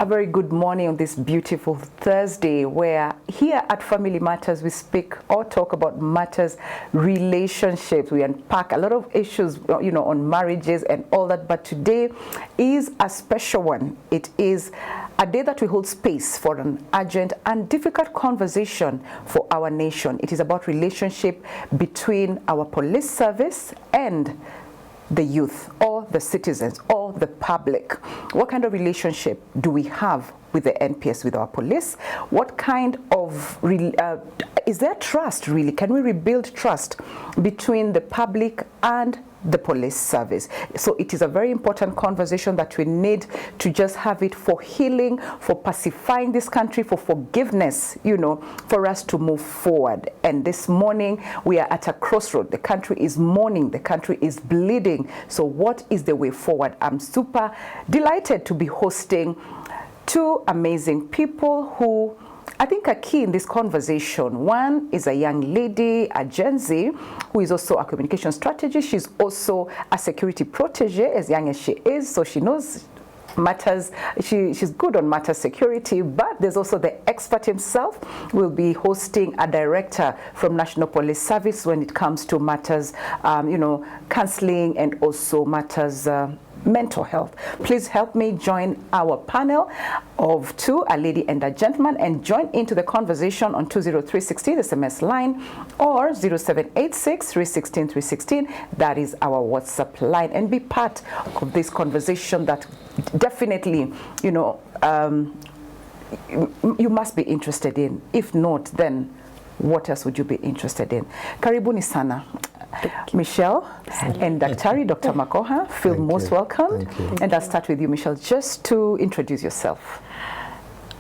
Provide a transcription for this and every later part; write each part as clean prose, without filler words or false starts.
A very good morning on this beautiful Thursday, where here at Family Matters we speak or talk about matters, relationships. We unpack a lot of issues, on marriages and all that. But today is a special one. It is a day that we hold space for an urgent and difficult conversation for our nation. It is about relationship between our police service and the youth or the citizens or the public. What kind of relationship do we have with the NPS, with our police? What kind of, is there trust really? Can we rebuild trust between the public and the police service? So it is a very important conversation that we need to just have it for healing, for pacifying this country, for forgiveness, for us to move forward. And this morning we are at a crossroad. The country is mourning, the country is bleeding. So what is the way forward? I'm super delighted to be hosting two amazing people who I think are key in this conversation. One is a young lady, a Gen Z, who is also a communication strategist. She's also a security protege, as young as she is, so she knows matters. She's good on matters security, but there's also the expert himself. We'll be hosting a director from National Police Service when it comes to matters, counseling and also matters mental health. Please help me join our panel of two, a lady and a gentleman, and join into the conversation on 20316 SMS line or 0786 316 316. That is our WhatsApp line, and be part of this conversation that definitely, you must be interested in. If not, then what else would you be interested in? Karibuni sana. Michelle and Dr. Makoha, feel most welcome. And I'll start with you, Michelle, just to introduce yourself.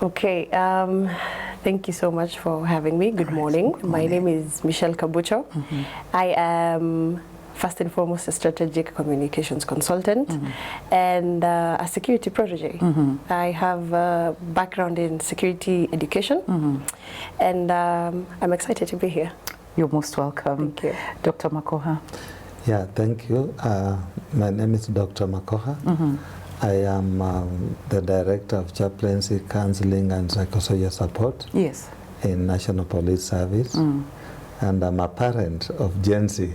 Okay, thank you so much for having me. Good morning. My name is Michelle Kabucho. I am first and foremost a strategic communications consultant and a security protege. I have a background in security education and I'm excited to be here. You're most welcome. Thank you. Dr. Makoha. Yeah, thank you. My name is Dr. Makoha. I am the Director of Chaplaincy, Counseling and Psychosocial Support in National Police Service. And I'm a parent of Gen Z.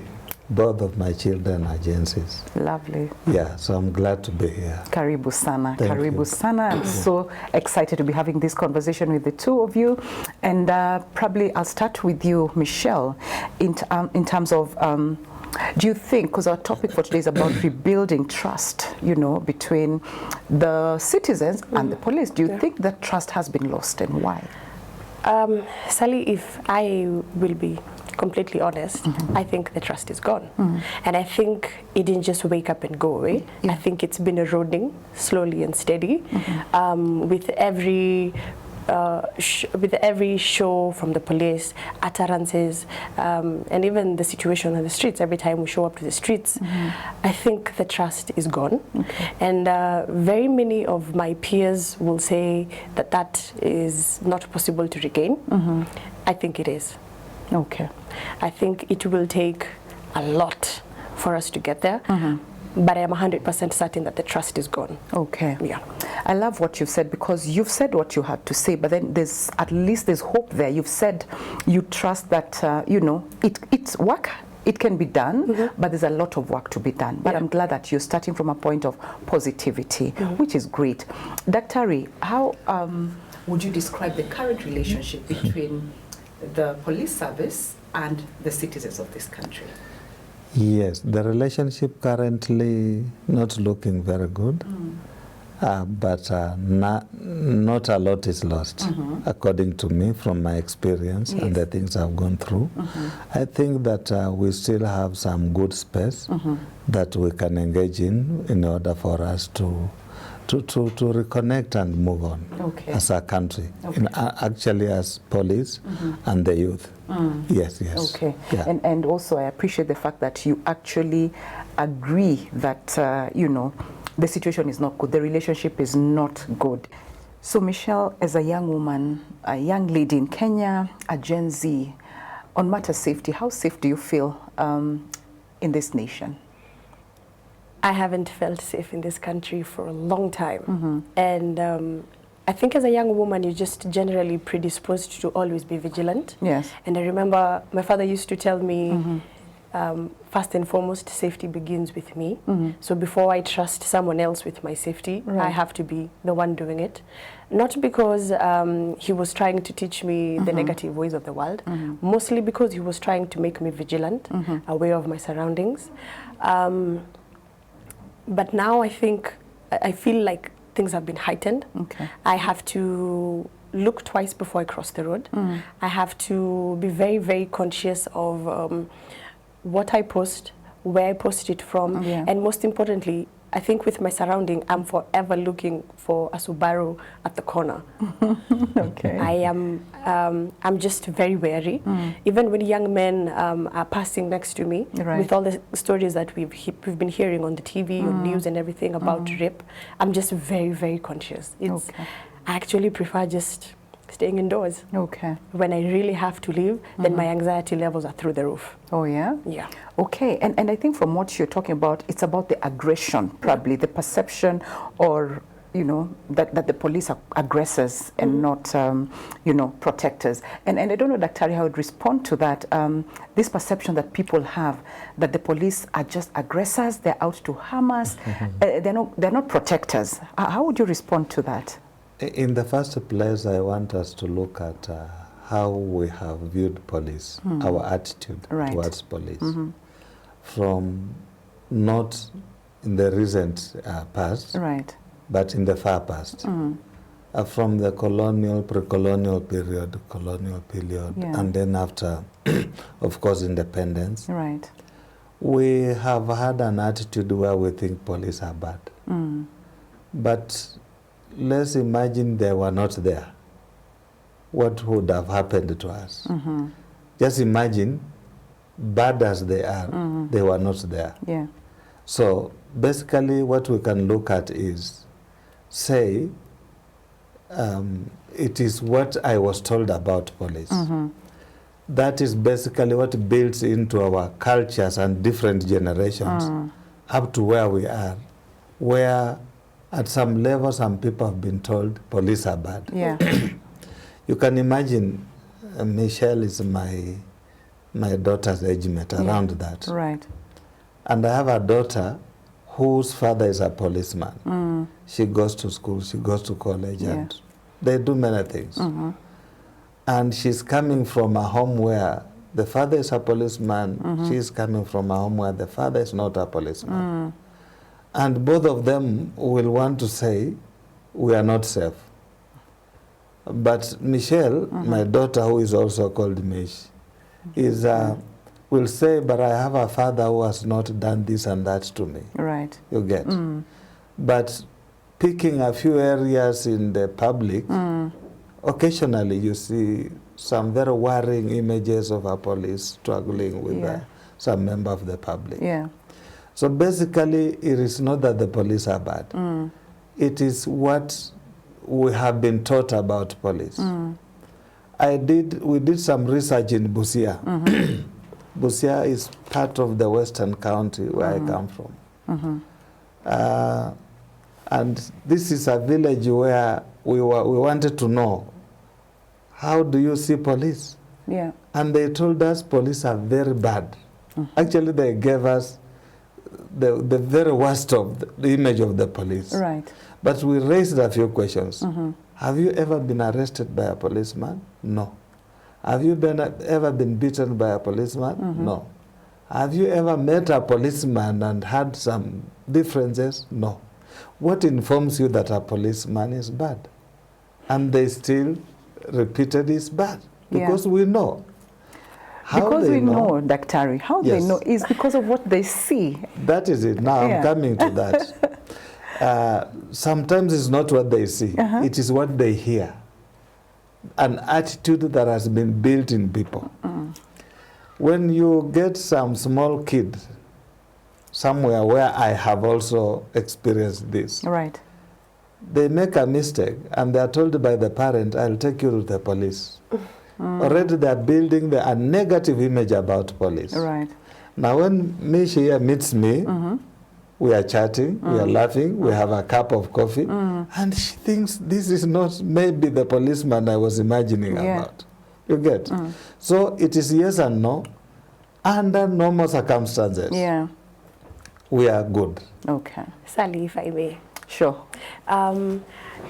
Both of my children are Gen Zs. Lovely. Yeah, so I'm glad to be here. Karibu sana. Thank Karibu you. sana. I'm so excited to be having this conversation with the two of you. And probably I'll start with you, Michelle, in terms of, do you think, because our topic for today is about rebuilding trust, between the citizens and the police. Do you think that trust has been lost, and why? Sally, if I will be completely honest, I think the trust is gone. And I think it didn't just wake up and go away. I think it's been eroding slowly and steady with every show from the police, utterances, and even the situation on the streets. Every time we show up to the streets, I think the trust is gone. And very many of my peers will say that that is not possible to regain. I think it is. Okay. I think it will take a lot for us to get there. But I am 100% certain that the trust is gone. Okay. Yeah. I love what you've said, because you've said what you had to say, but then there's at least there's hope there. You've said you trust that it's work. It can be done, but there's a lot of work to be done. But I'm glad that you're starting from a point of positivity, which is great. Daktari, how would you describe the current relationship between the police service and the citizens of this country? Yes, the relationship currently not looking very good, but not a lot is lost, according to me, from my experience and the things I've gone through. I think that we still have some good space that we can engage in order for us to reconnect and move on as a country, actually as police and the youth. Yes. Okay. Yeah. And also I appreciate the fact that you actually agree that, the situation is not good, the relationship is not good. So Michelle, as a young woman, a young lady in Kenya, a Gen Z, on matter safety, how safe do you feel in this nation? I haven't felt safe in this country for a long time. And I think as a young woman, you're just generally predisposed to always be vigilant. Yes. And I remember my father used to tell me, first and foremost, safety begins with me. So before I trust someone else with my safety, I have to be the one doing it. Not because he was trying to teach me the negative ways of the world, mostly because he was trying to make me vigilant, aware of my surroundings. But now I feel like things have been heightened. Okay. I have to look twice before I cross the road. I have to be very, very conscious of what I post, where I post it from, and most importantly, I think with my surrounding, I'm forever looking for a Subaru at the corner. Okay. I'm just very wary. Even when young men are passing next to me, with all the stories that we've been hearing on the TV, on news and everything about rape, I'm just very, very conscious. I actually prefer just staying indoors. Okay. When I really have to leave, then my anxiety levels are through the roof. Oh, yeah? Yeah. Okay, and I think from what you're talking about, it's about the aggression, probably, the perception or, you know, that the police are aggressors and not, you know, protectors. And I don't know, Dr. how I would respond to that, this perception that people have that the police are just aggressors, they're out to harm us, they're not protectors. How would you respond to that? In the first place, I want us to look at how we have viewed police, our attitude towards police, from not in the recent past, but in the far past, from the colonial, pre-colonial period, colonial period, and then after, of course, independence. Right. We have had an attitude where we think police are bad. But let's imagine they were not there. What would have happened to us? Just imagine, bad as they are, they were not there. Yeah. So basically what we can look at is, say, it is what I was told about police. That is basically what builds into our cultures and different generations up to where we are, where at some level some people have been told police are bad. Yeah. You can imagine, Michelle is my daughter's age mate, around that. Right. And I have a daughter whose father is a policeman. She goes to school, she goes to college, and they do many things. And she's coming from a home where the father is a policeman, she's coming from a home where the father is not a policeman. And both of them will want to say, we are not safe. But Michelle, my daughter, who is also called Mish, will say, but I have a father who has not done this and that to me. Right. You get? But picking a few areas in the public, occasionally you see some very worrying images of a police struggling with some member of the public. Yeah. So basically, it is not that the police are bad. It is what we have been taught about police. We did some research in Busia. Busia is part of the western county where I come from. And this is a village where we wanted to know, how do you see police? Yeah. And they told us police are very bad. Actually, they gave us the very worst of the image of the police. Right. But we raised a few questions. Have you ever been arrested by a policeman? No. Have you ever been beaten by a policeman? No. Have you ever met a policeman and had some differences? No. What informs you that a policeman is bad? And they still repeated it's bad. Because we know. Because we know, Dr. How they know is because of what they see. That is it. Now I'm coming to that. Sometimes it's not what they see. It is what they hear. An attitude that has been built in people. When you get some small kid somewhere where I have also experienced this. Right. They make a mistake and they are told by the parent, I'll take you to the police. Already they are building a negative image about police. Right. Now when Mish here meets me, We are chatting, we are laughing, we have a cup of coffee, and she thinks this is not maybe the policeman I was imagining about. You get? So it is yes and no. Under normal circumstances, we are good. Okay. Sally, if I may. Sure.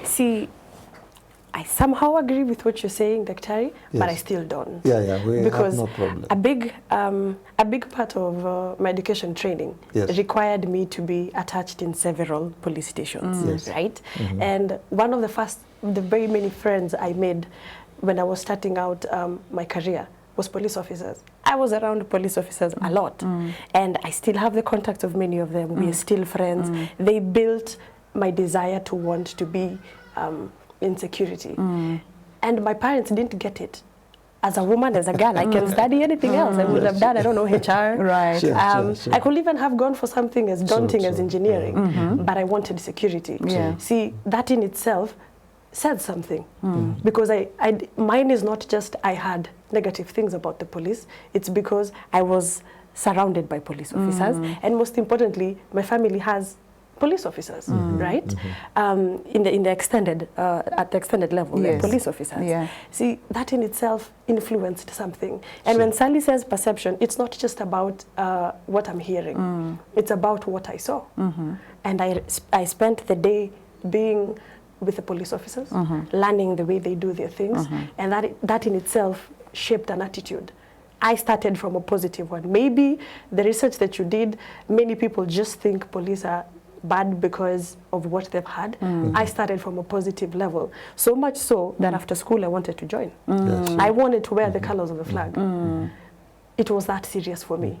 See, I somehow agree with what you're saying, Daktari, but I still don't. We because have no problem. A big part of my education training required me to be attached in several police stations, right? And one of the very many friends I made when I was starting out my career was police officers. I was around police officers a lot, and I still have the contact of many of them. We are still friends. They built my desire to want to be in security. And my parents didn't get it. As a woman, as a girl, I can study anything else. I would have done, I don't know, HR. Right. Sure. I could even have gone for something as daunting as engineering, but I wanted security. See, that in itself said something. Because mine is not just I had negative things about the police, it's because I was surrounded by police officers, and most importantly, my family has police officers, right? In the extended, at the extended level, police officers. See, that in itself influenced something. And when Sally says perception, it's not just about what I'm hearing. It's about what I saw. And I spent the day being with the police officers, learning the way they do their things, and that in itself shaped an attitude. I started from a positive one. Maybe the research that you did, many people just think police are bad because of what they've had. I started from a positive level, so much so that after school I wanted to join. I wanted to wear the colors of the flag. It was that serious for me.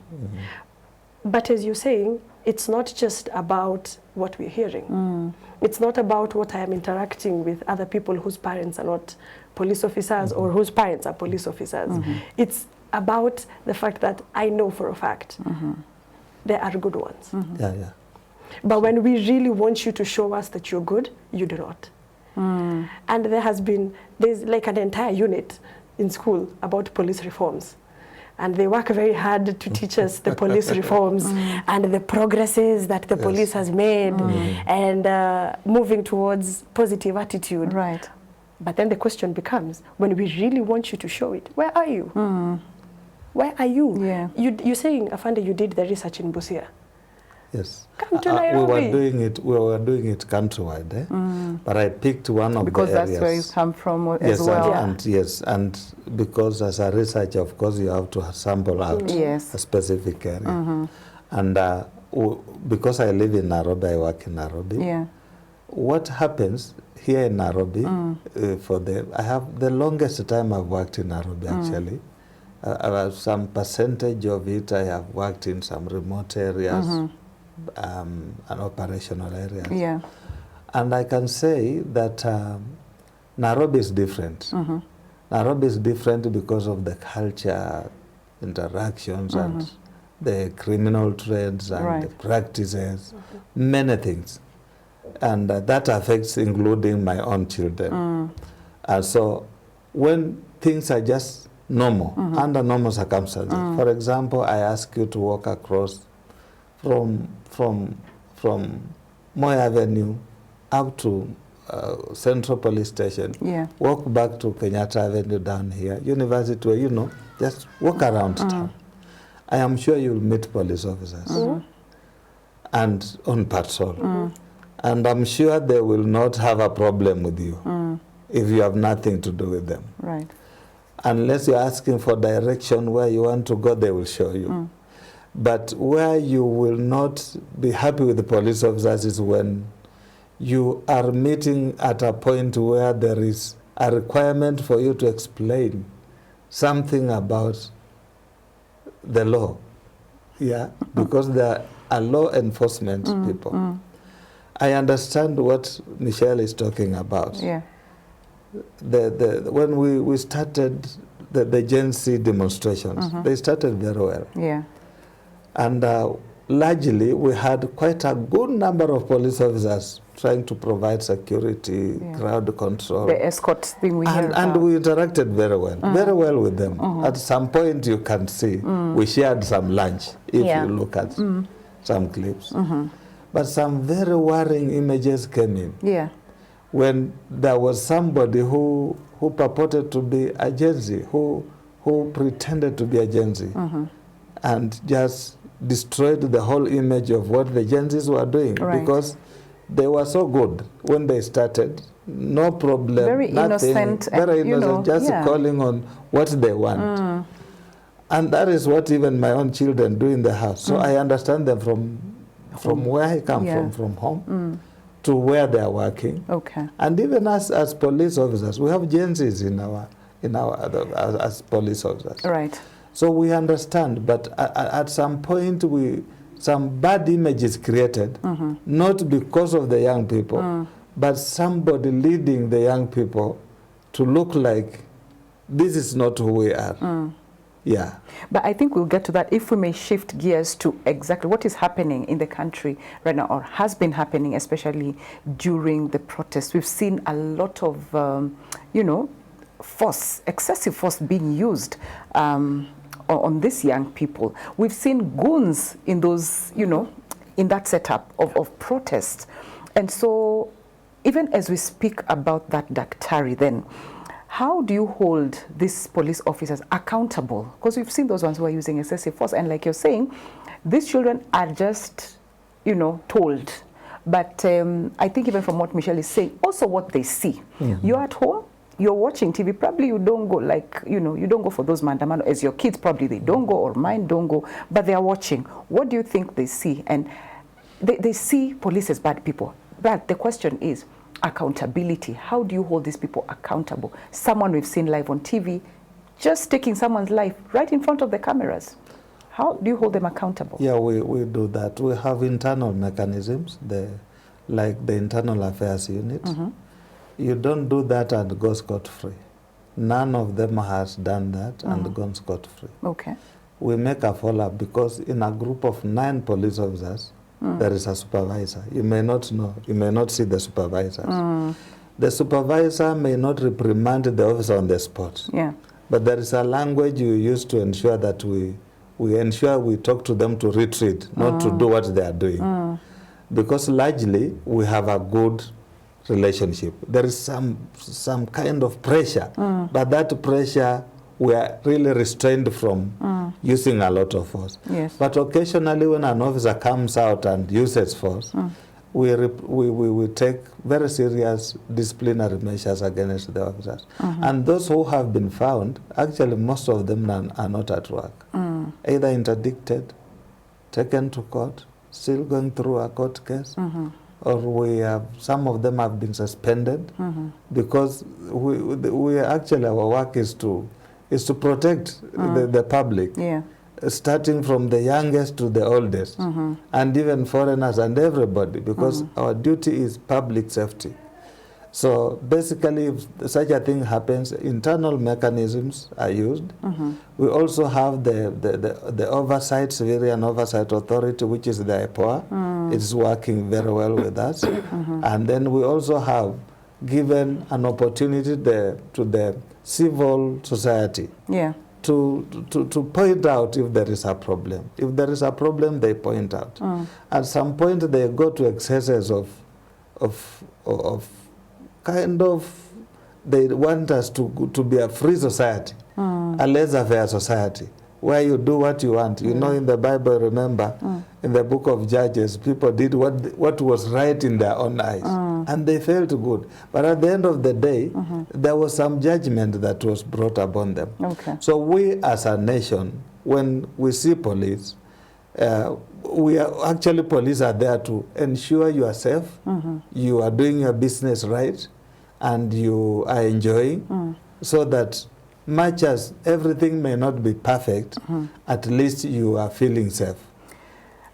But as you're saying, it's not just about what we're hearing. It's not about what I am interacting with other people whose parents are not police officers or whose parents are police officers. It's about the fact that I know for a fact there are good ones. But when we really want you to show us that you're good, you do not. And there's like an entire unit in school about police reforms. And they work very hard to teach us the police reforms and the progresses that the police has made and moving towards positive attitude. Right. But then the question becomes, when we really want you to show it, where are you? Where are you? You're saying, Afande, you did the research in Busia. Yes. Come to Nairobi. We were doing it countrywide, but I picked one of because the areas. Because that's where you come from as well. And because as a researcher, of course, you have to sample out a specific area. And because I live in Nairobi, I work in Nairobi. What happens here in Nairobi, I have the longest time I've worked in Nairobi, actually. Some percentage of it I have worked in some remote areas, and operational areas. And I can say that Nairobi is different. Nairobi is different because of the culture, interactions, and the criminal trends and the practices, many things. And that affects including my own children. And so when things are just normal, under normal circumstances, for example, I ask you to walk across from Moy Avenue up to Central Police Station, walk back to Kenyatta Avenue down here, University, where, just walk around town. I am sure you'll meet police officers and on patrol. And I'm sure they will not have a problem with you if you have nothing to do with them. Right. Unless you're asking for direction where you want to go, they will show you. But where you will not be happy with the police officers is when you are meeting at a point where there is a requirement for you to explain something about the law. Because they are law enforcement people. I understand what Michelle is talking about. When we started the Gen Z demonstrations, they started very well. And largely, we had quite a good number of police officers trying to provide security, crowd control. The escort thing we hear And we interacted very well with them. At some point, you can see we shared some lunch, if you look at some clips. But some very worrying images came in. Yeah. When there was somebody who purported to be a Gen Z, who pretended to be a Gen Z, and just destroyed the whole image of what the Gen Zs were doing, because they were so good when they started. No problem. Very nothing, innocent. Very and, innocent, just calling on what they want. And that is what even my own children do in the house. So I understand them from where I come from home, to where they are working. Okay. And even as police officers, we have Gen Zs as police officers. Right. So we understand, but at some point some bad image is created, not because of the young people, but somebody leading the young people to look like this is not who we are. Yeah. But I think we'll get to that if we may shift gears to exactly what is happening in the country right now, or has been happening, especially during the protests. We've seen a lot of, force, excessive force being used on these young people. We've seen goons in those, in that setup of protests. And so even as we speak about that Daktari then, how do you hold these police officers accountable? Because we've seen those ones who are using excessive force. And like you're saying, these children are just, told. But I think even from what Michelle is saying, also what they see. You're at home, you're watching TV, probably you don't go you don't go for those mandamano. As your kids, probably they don't go, or mine don't go, but they are watching. What do you think they see? And they see police as bad people. But the question is, accountability. How do you hold these people accountable? Someone we've seen live on TV just taking someone's life right in front of the cameras. How do you hold them accountable? Yeah, we do that. We have internal mechanisms, like the Internal Affairs Unit. You don't do that and go scot-free. None of them has done that and gone scot-free. Okay. We make a follow-up because in a group of 9 police officers, there is a supervisor. You may not know. You may not see the supervisors. The supervisor may not reprimand the officer on the spot. Yeah. But there is a language you use to ensure that we talk to them to retreat, not to do what they are doing. Because largely, we have a good relationship. There is some kind of pressure, but that pressure we are really restrained from using a lot of force. Yes. But occasionally when an officer comes out and uses force, we take very serious disciplinary measures against the officers. And those who have been found, actually most of them are not at work. Either interdicted, taken to court, still going through a court case, or some of them have been suspended because we actually, our work is to protect the public, starting from the youngest to the oldest, and even foreigners and everybody, because our duty is public safety. So basically, if such a thing happens, internal mechanisms are used. We also have the Oversight, Civilian Oversight Authority, which is the IPOA. It's working very well with us. And then we also have given an opportunity to the civil society to point out if there is a problem. If there is a problem, they point out. At some point, they go to excesses of kind of, they want us to be a free society, a laissez-faire society, where you do what you want. You know, in the Bible, remember, in the book of Judges, people did what was right in their own eyes, and they felt good. But at the end of the day, there was some judgment that was brought upon them. Okay. So we as a nation, when we see police, police are there to ensure you are safe, you are doing your business right, and you are enjoying, so that much as everything may not be perfect, at least you are feeling safe.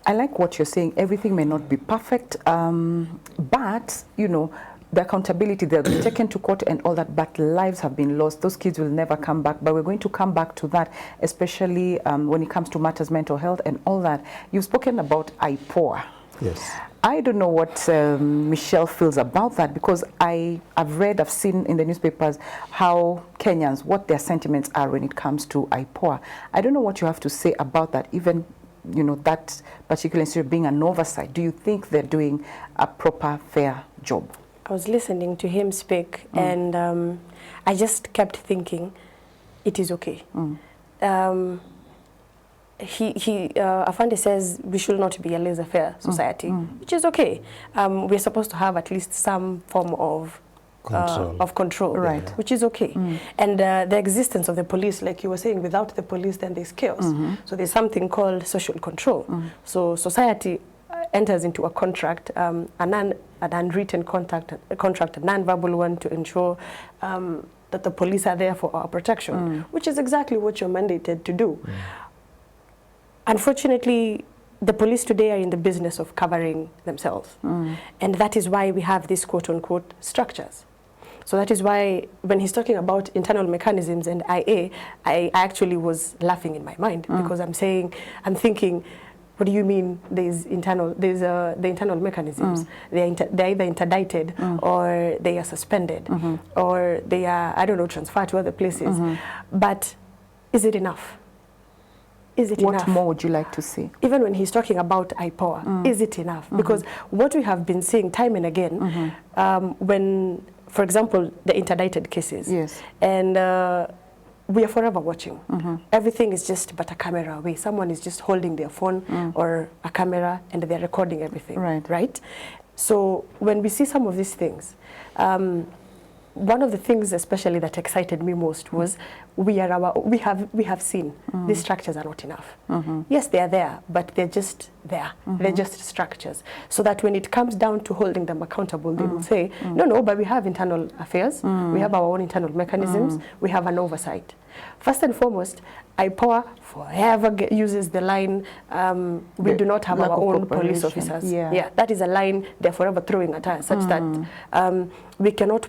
I like what you're saying. Everything may not be perfect, but, the accountability, they'll be taken to court and all that, but lives have been lost. Those kids will never come back, but we're going to come back to that, especially when it comes to matters mental health and all that. You've spoken about IPOA. Yes. I don't know what Michelle feels about that, because I've seen in the newspapers how Kenyans, what their sentiments are when it comes to IPOA. I don't know what you have to say about that, even you know, that particular institute being an oversight, do you think they're doing a proper, fair job? I was listening to him speak, and I just kept thinking, it is okay. Afande says we should not be a laissez-faire society, which is okay. We're supposed to have at least some form of control, right? Which is okay. And the existence of the police, like you were saying, without the police, then there's chaos. So there's something called social control. So society enters into a contract, an unwritten contract, a non-verbal one, to ensure that the police are there for our protection, which is exactly what you're mandated to do. Unfortunately, the police today are in the business of covering themselves. And that is why we have these quote-unquote structures. So that is why when he's talking about internal mechanisms and IA, I actually was laughing in my mind, because I'm thinking, what do you mean there's the internal mechanisms? They're either interdicted or they are suspended or they are, I don't know, transferred to other places. But is it enough? Is it enough? What more would you like to see? Even when he's talking about IPOA, is it enough? Because what we have been seeing time and again, when, for example, the interdicted cases, and we are forever watching. Everything is just but a camera away. Someone is just holding their phone or a camera and they're recording everything, right? So when we see some of these things, one of the things especially that excited me most was we have seen these structures are not enough. Yes, they are there, but they're just there. They're just structures. So that when it comes down to holding them accountable, they will say, no, but we have internal affairs, we have our own internal mechanisms, we have an oversight. First and foremost, IPOA forever uses the line, we do not have our own police officers. Yeah, that is a line they're forever throwing at us, such that we cannot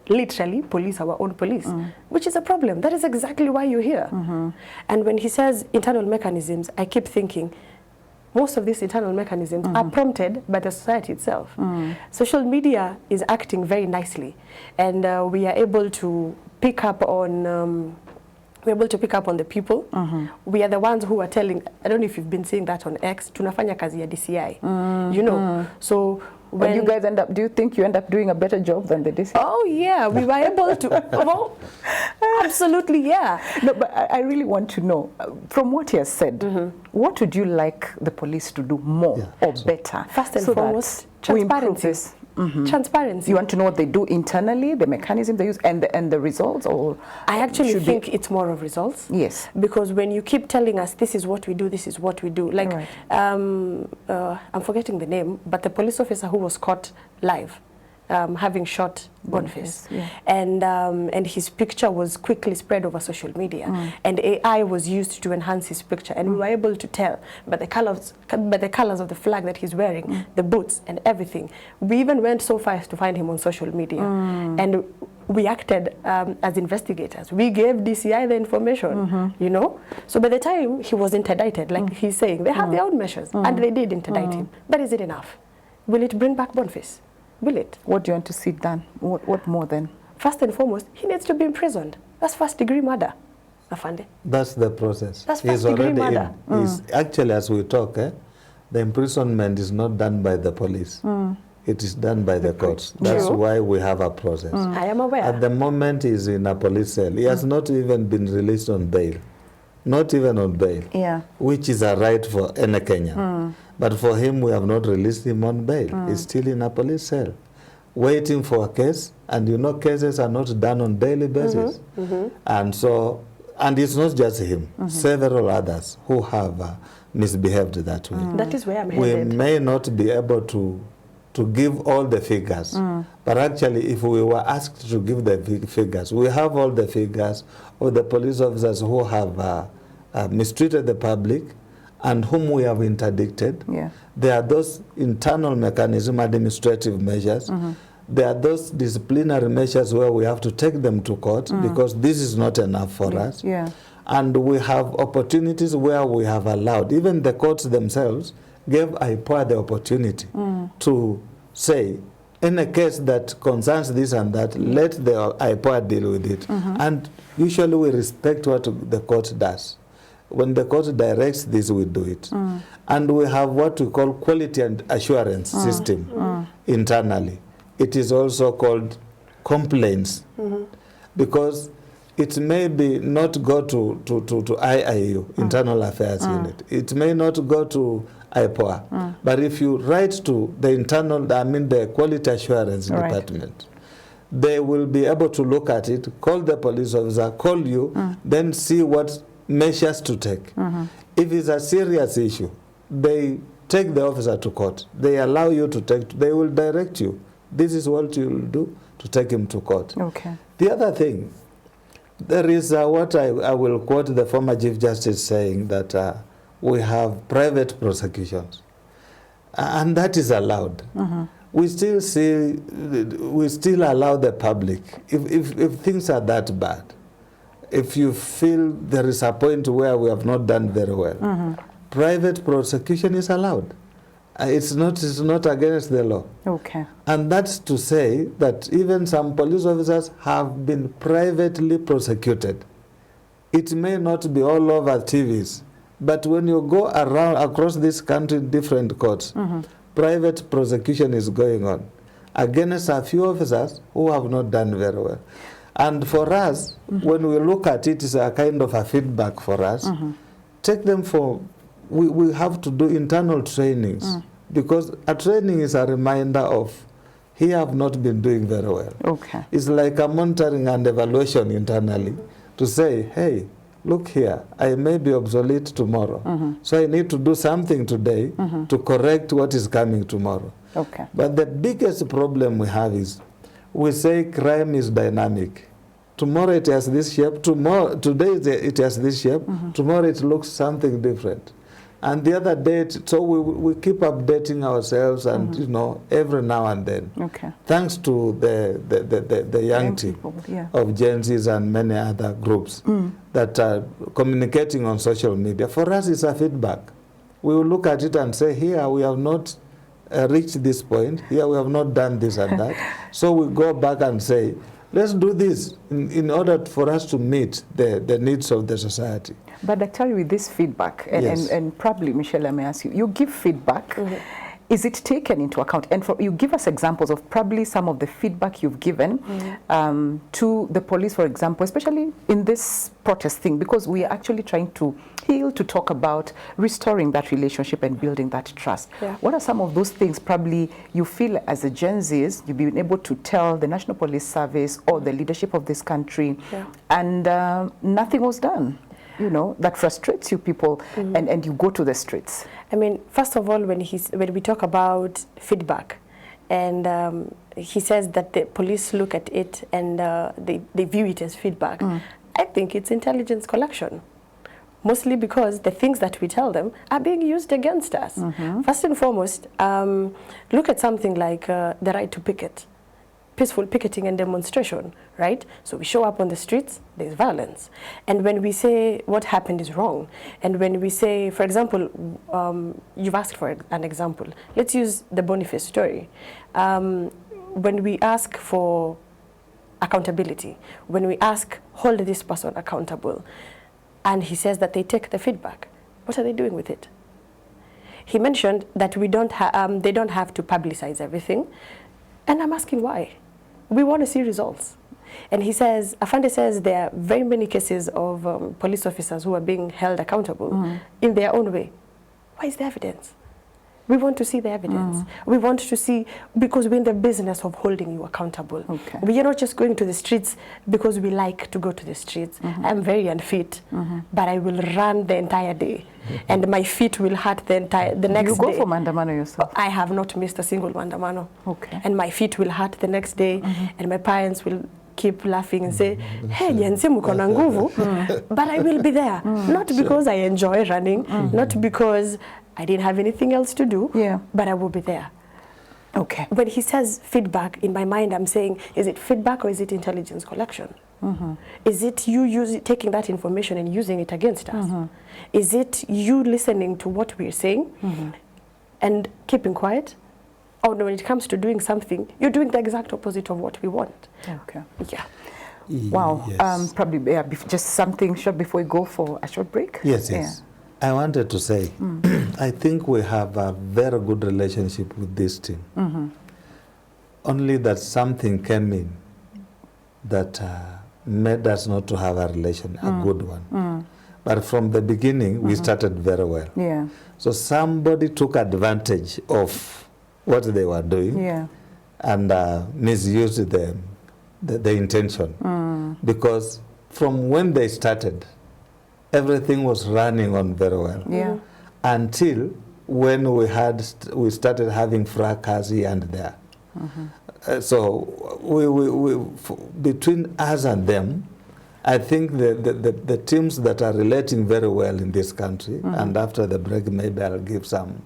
literally police our own police, which is a problem. That is exactly why you're here. And when he says internal mechanisms, I keep thinking, most of these internal mechanisms are prompted by the society itself. Social media is acting very nicely, and we are able to pick up on the people. We are the ones who are telling, I don't know if you've been seeing that on X, tunafanya kazi ya DCI, you know. So when you guys end up, do you think you end up doing a better job than the DCI? Oh yeah, we were able to, well, absolutely, yeah. No, but I really want to know, from what he has said, what would you like the police to do more or better? First and foremost, transparency. Transparency. You want to know what they do internally, the mechanism they use, and the results, or I actually think it's more of results. Yes. Because when you keep telling us this is what we do, this is what we do, like I'm forgetting the name, but the police officer who was caught live having shot Boniface, and his picture was quickly spread over social media, and AI was used to enhance his picture, and we were able to tell by the colors of the flag that he's wearing, the boots and everything. We even went so far as to find him on social media, and we acted as investigators. We gave DCI the information, you know. So by the time he was interdicted, like he's saying, they have their own measures, and they did interdict him. But is it enough? Will it bring back Boniface? Will it? What do you want to see done? What more then? First and foremost, he needs to be imprisoned. That's first-degree murder, Afande. That's the process. That's first-degree murder. Actually, as we talk, the imprisonment is not done by the police. It is done by the courts. That's why we have a process. I am aware. At the moment, he's in a police cell. He has not even been released on bail. Not even on bail. Yeah. Which is a right for any Kenyan. But for him, we have not released him on bail. He's still in a police cell, waiting for a case. And you know, cases are not done on daily basis. And so, and it's not just him. Several others who have misbehaved that way. That is where I'm headed. We may not be able to give all the figures, but actually, if we were asked to give the figures, we have all the figures of the police officers who have mistreated the public and whom we have interdicted. There are those internal mechanism, administrative measures. There are those disciplinary measures where we have to take them to court because this is not enough for us. And we have opportunities where we have allowed, even the courts themselves gave IPOA the opportunity to say, in a case that concerns this and that, let the IPOA deal with it. And usually we respect what the court does. When the court directs this, we do it. And we have what we call quality and assurance system internally. It is also called complaints, because it may be not go to IIU, Internal Affairs Unit. It may not go to IPOA. But if you write to the the Quality Assurance Department, they will be able to look at it, call the police officer, call you, then see what measures to take. If it's a serious issue, they take the officer to court. They allow you to take, they will direct you. This is what you will do to take him to court. Okay. The other thing, there is what I will quote the former Chief Justice saying that we have private prosecutions, and that is allowed. We still allow the public, if things are that bad, if you feel there is a point where we have not done very well, private prosecution is allowed. It's not against the law. Okay. And that's to say that even some police officers have been privately prosecuted. It may not be all over TVs, but when you go around across this country in different courts, private prosecution is going on against a few officers who have not done very well. And for us, when we look at it, it's a kind of a feedback for us. Take them for, we have to do internal trainings, because a training is a reminder of, he have not been doing very well. Okay. It's like a monitoring and evaluation internally to say, hey, look here, I may be obsolete tomorrow, so I need to do something today to correct what is coming tomorrow. Okay. But the biggest problem we have is, we say crime is dynamic. Tomorrow it has this shape, today it has this shape, tomorrow it looks something different. And the other day, so we keep updating ourselves, and you know, every now and then. Okay. Thanks to the young team of Gen Zs and many other groups that are communicating on social media. For us, it's a feedback. We will look at it and say, here we have not reached this point, here we have not done this and that. So we go back and say, let's do this in order for us to meet the needs of the society. But actually with this feedback, and probably, Michelle, I may ask you, you give feedback. Is it taken into account? And you give us examples of probably some of the feedback you've given to the police, for example, especially in this protest thing, because we are actually trying to heal, to talk about restoring that relationship and building that trust. What are some of those things probably you feel as a Gen Zs, you've been able to tell the National Police Service or the leadership of this country, and nothing was done? You know, that frustrates you people, and you go to the streets. I mean, first of all, when we talk about feedback, and he says that the police look at it and they view it as feedback, I think it's intelligence collection. Mostly because the things that we tell them are being used against us. First and foremost, look at something like the right to picket. Peaceful picketing and demonstration, right? So we show up on the streets, there's violence. And when we say what happened is wrong, and when we say, for example, you've asked for an example. Let's use the Boniface story. When we ask for accountability, when we ask, hold this person accountable, and he says that they take the feedback, what are they doing with it? He mentioned that they don't have to publicize everything, and I'm asking why. We want to see results. And he says, Afande says there are very many cases of police officers who are being held accountable in their own way. Why is the evidence? We want to see the evidence. We want to see, because we're in the business of holding you accountable. We are not just going to the streets because we like to go to the streets. I'm very unfit, but I will run the entire day. And my feet will hurt the next day. You go for mandamano yourself? I have not missed a single mandamano. And my feet will hurt the next day, and my parents will keep laughing and say, hey, Jensi muko na nguvu, but I will be there. Not because I enjoy running, not because I didn't have anything else to do, but I will be there. Okay. When he says feedback, in my mind I'm saying, is it feedback or is it intelligence collection? Is it you taking that information and using it against us? Is it you listening to what we're saying and keeping quiet? Or when it comes to doing something, you're doing the exact opposite of what we want. Okay. Yeah. Wow. Yes. Probably just something short before we go for a short break. Yes, yes. I wanted to say, I think we have a very good relationship with this team. Only that something came in that made us not to have a relation, a good one. But from the beginning, we started very well. Yeah. So somebody took advantage of what they were doing and misused the intention. Because from when they started, everything was running on very well. Yeah. Until when we started having fracas here and there. So between us and them, I think the teams that are relating very well in this country, and after the break maybe I'll give some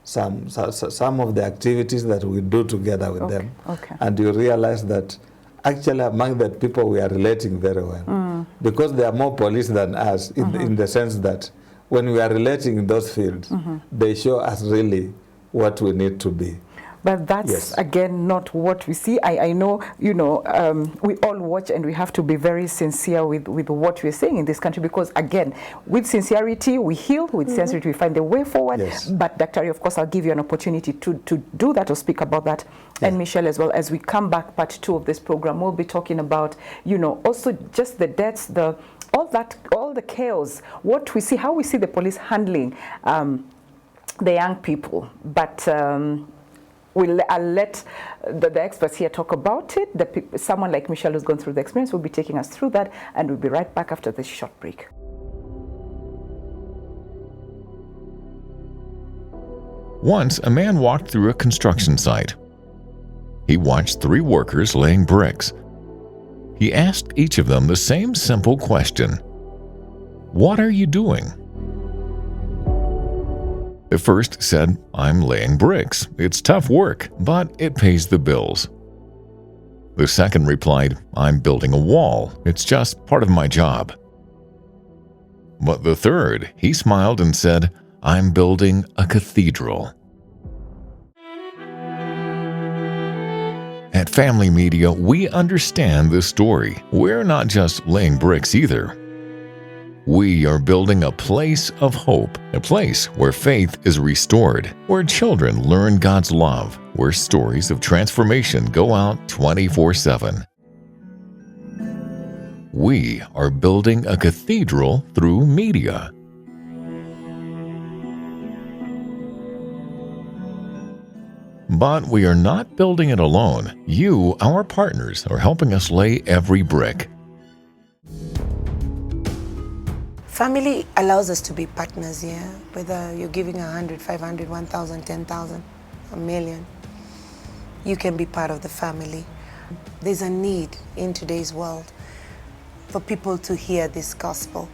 of the activities that we do together with them. And you realize that actually among the people we are relating very well. Because they are more police than us in the sense that when we are relating in those fields, they show us really what we need to be. But that's, again, not what we see. I know, we all watch and we have to be very sincere with what we're saying in this country because, again, with sincerity, we heal. With sincerity, we find a way forward. But, Dr. Ari, of course, I'll give you an opportunity to do that or speak about that. And Michelle, as well, as we come back, part 2 of this program, we'll be talking about, also just the deaths, all the chaos, what we see, how we see the police handling the young people. But I'll let the experts here talk about it. Someone like Michelle who's gone through the experience will be taking us through that, and we'll be right back after this short break. Once, a man walked through a construction site. He watched 3 workers laying bricks. He asked each of them the same simple question: "What are you doing?" The first said, "I'm laying bricks. It's tough work, but it pays the bills." The second replied, "I'm building a wall. It's just part of my job." But the third, he smiled and said, "I'm building a cathedral." At Family Media, we understand this story. We're not just laying bricks either. We are building a place of hope, a place where faith is restored, where children learn God's love, where stories of transformation go out 24/7. We are building a cathedral through media. But we are not building it alone. You, our partners, are helping us lay every brick. Family allows us to be partners, whether you're giving 100, 500, 1,000, 10,000, a million, you can be part of the family. There's a need in today's world for people to hear this gospel,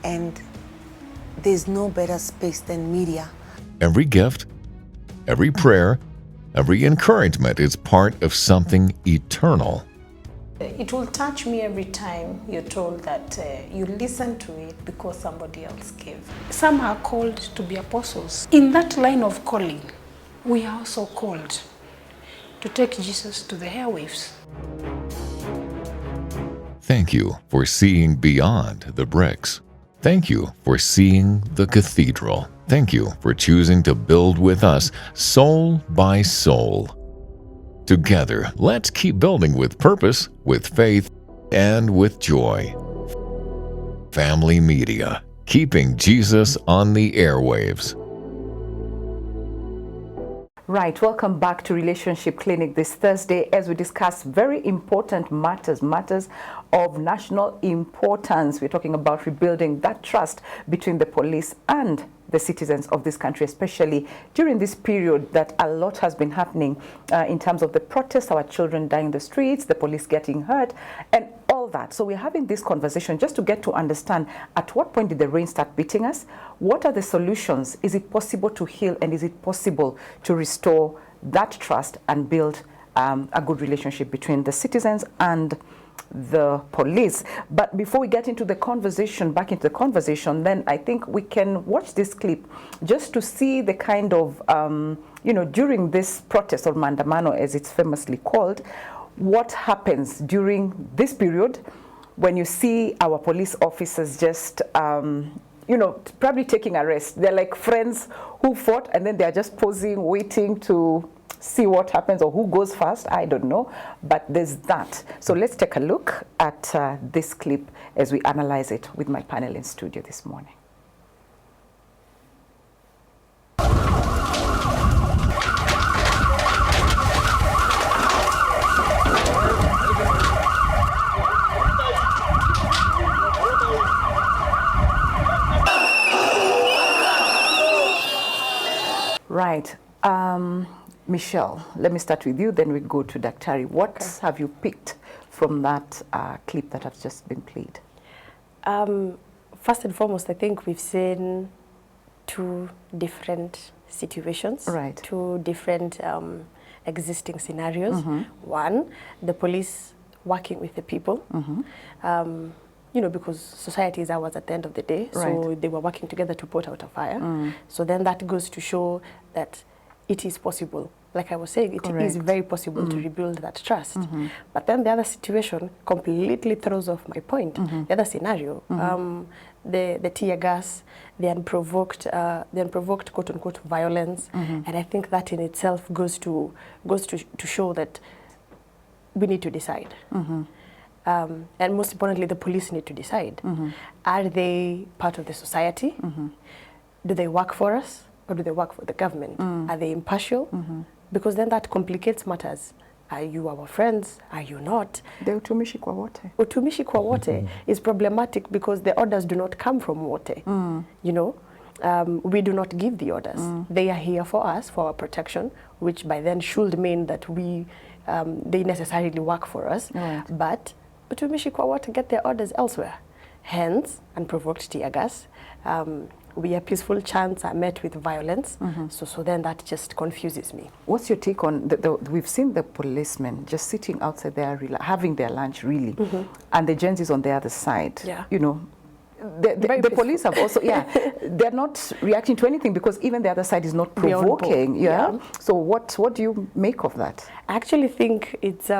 and there's no better space than media. Every gift, every prayer, every encouragement is part of something eternal. It will touch me every time you're told that you listen to it because somebody else gave. Some are called to be apostles. In that line of calling, we are also called to take Jesus to the airwaves. Thank you for seeing beyond the bricks. Thank you for seeing the cathedral. Thank you for choosing to build with us, soul by soul. Together, let's keep building with purpose, with faith, and with joy. Family Media, keeping Jesus on the airwaves. Right, welcome back to Relationship Clinic this Thursday as we discuss very important matters of national importance. We're talking about rebuilding that trust between the police and the citizens of this country, especially during this period that a lot has been happening in terms of the protests, our children dying in the streets, the police getting hurt, and all that. So we're having this conversation just to get to understand at what point did the rain start beating us? What are the solutions? Is it possible to heal, and is it possible to restore that trust and build a good relationship between the citizens and the police? But before we get into the conversation, then I think we can watch this clip just to see the kind of, during this protest or mandamano as it's famously called, what happens during this period when you see our police officers just, you know, probably taking a rest. They're like friends who fought and then they're just posing, waiting to see what happens or who goes first. I don't know, but there's that. So let's take a look at this clip as we analyze it with my panel in studio this morning. Right. Michelle, let me start with you, then we go to Daktari. What have you picked from that clip that has just been played? First and foremost, I think we've seen two different situations, Right. two different existing scenarios. One, the police working with the people. You know, because society is ours at the end of the day, so Right. they were working together to put out a fire. So then that goes to show that it is possible. Like I was saying, it is Correct. very possible to rebuild that trust. But then the other situation completely throws off my point. The other scenario, the tear gas, the unprovoked quote unquote violence, and I think that in itself goes to show that we need to decide. And most importantly, the police need to decide. Are they part of the society? Do they work for us or do they work for the government? Are they impartial? Because then that complicates matters. Are you our friends? Are you not? The utumishi kwa wote. Utumishi kwa wote is problematic because the orders do not come from wote. You know, we do not give the orders. They are here for us, for our protection, which by then should mean that they necessarily work for us. Right. But utumishi kwa wote get their orders elsewhere. Hence, unprovoked tear gas. Where peaceful chants are met with violence. So then that just confuses me. What's your take on we've seen the policemen just sitting outside there, having their lunch, really, and the Gen Zs on the other side. Yeah. You know, the police have also, they're not reacting to anything because even the other side is not provoking. Yeah. So what do you make of that? I actually think it's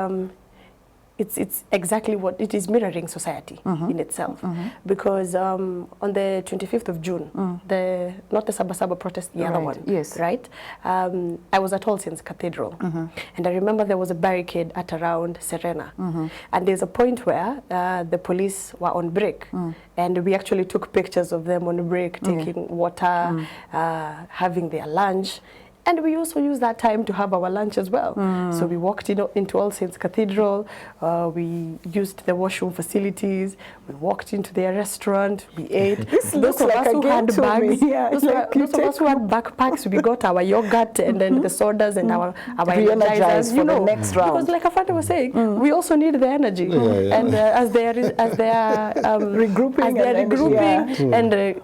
exactly what it is, mirroring society in itself. Because on the 25th of June, not the Sabasaba protest, the other one, yes, right? I was at All Saints Cathedral, and I remember there was a barricade at around Serena, and there's a point where the police were on break, and we actually took pictures of them on break, taking water, having their lunch. And we also used that time to have our lunch as well. So we walked into All Saints Cathedral, we used the washroom facilities, we walked into their restaurant, we ate. This looks like a game to me. Yeah, those of us who had backpacks, we got our yogurt and then the sodas and our energizers, for the next round. Because like Afanda was saying, we also need the energy. And as they are regrouping and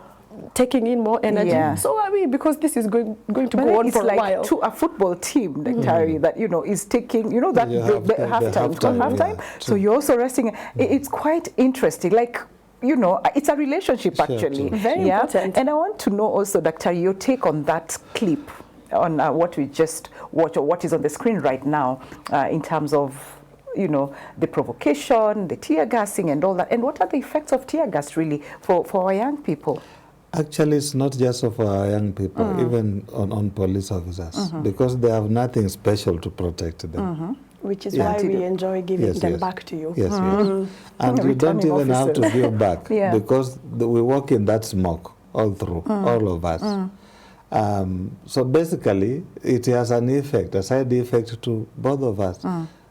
taking in more energy. So I mean, because this is going to go on for a while. It's like a football team, Daktari, that is taking, that the halftime. So you're also resting. It's quite interesting. Like, it's a relationship actually. Very important. And I want to know also, Daktari, your take on that clip, on what we just watched, or what is on the screen right now, in terms of the provocation, the tear gassing and all that. And what are the effects of tear gas really for our young people? Actually, it's not just for our young people, even on police officers, because they have nothing special to protect them. Which is why we enjoy giving them back to you. Yes, yes. And you don't even have to give back, because we walk in that smoke all through, all of us. So basically, it has an effect, a side effect to both of us.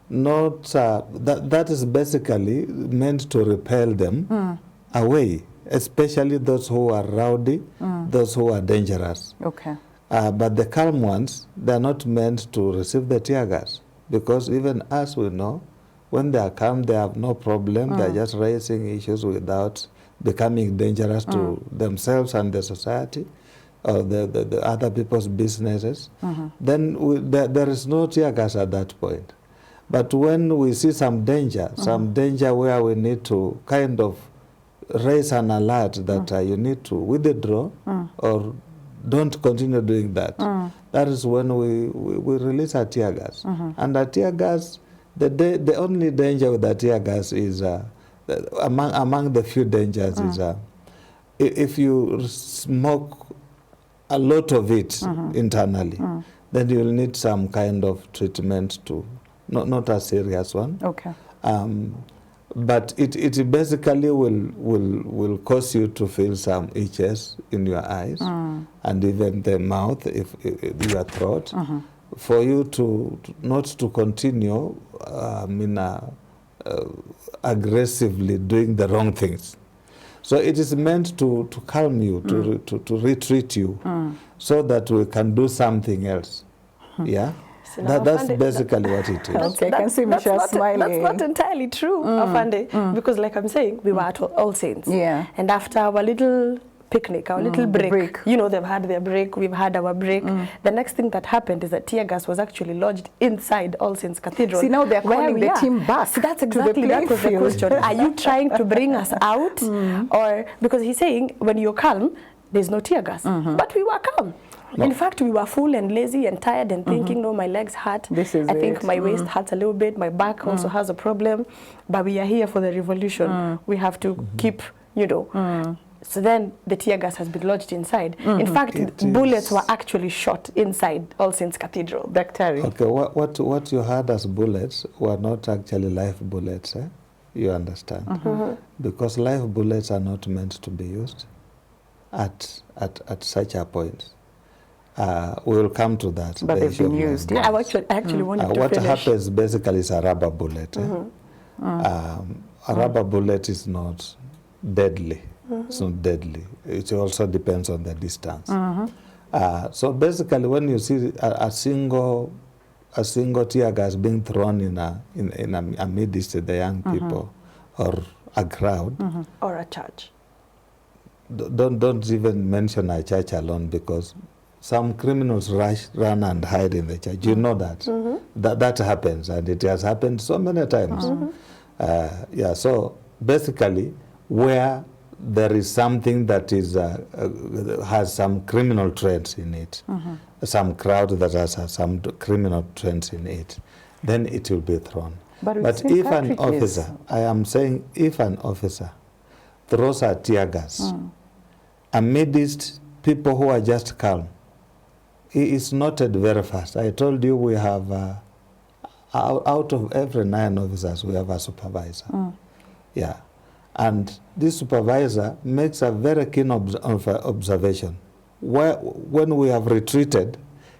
Not that is basically meant to repel them away, especially those who are rowdy, those who are dangerous. Okay. But the calm ones, they're not meant to receive the tear gas, because even as we know, when they are calm, they have no problem. They're just raising issues without becoming dangerous to themselves and the society, or the other people's businesses. Then there is no tear gas at that point. But when we see some danger where we need to kind of raise an alert that you need to withdraw or don't continue doing that, that is when we release a tear gas. And a tear gas The only danger with the tear gas is, among the few dangers is, if you smoke a lot of it internally, then you'll need some kind of treatment to, not a serious one. Okay. But it basically will cause you to feel some itches in your eyes and even the mouth, if your throat, for you to not to continue, aggressively doing the wrong things. So it is meant to calm you, to retreat you, so that we can do something else. Yeah. That's basically what it is. Okay, I can see Michelle smiling. That's not entirely true, Afande, because like I'm saying, we were at All Saints. Yeah. And after our little picnic, our little break, you know, they've had their break, we've had our break. The next thing that happened is that tear gas was actually lodged inside All Saints Cathedral. See, now they're calling the team back. So that's exactly, that was the question. Are you trying to bring us out? Or, because he's saying, when you're calm, there's no tear gas. But we were calm. No. In fact, we were full and lazy and tired and thinking, no, my legs hurt. I think my waist hurts a little bit. My back also has a problem. But we are here for the revolution. We have to keep, you know. So then the tear gas has been lodged inside. In fact, bullets were actually shot inside All Saints Cathedral. Daktari. Okay, what you had as bullets were not actually live bullets, eh? You understand? Because live bullets are not meant to be used at such a point. We will come to that. But they've been used. Yeah. I actually wanted to what finish. happens basically is a rubber bullet. A rubber bullet is not deadly. It's not deadly. It also depends on the distance. So basically, when you see a single tear gas being thrown in amidst the young people or a crowd, or a church, don't even mention a church alone, because some criminals run and hide in the church. You know that. That happens, and it has happened so many times. Yeah. So basically, where there is something that is has some criminal trends in it, some crowd that has some criminal trends in it, then it will be thrown. But if an officer, I am saying, if an officer throws a tear gas amidst people who are just calm, he is noted very fast. I told you we have, out of every 9 officers, we have a supervisor. Yeah. And this supervisor makes a very keen observation. When we have retreated,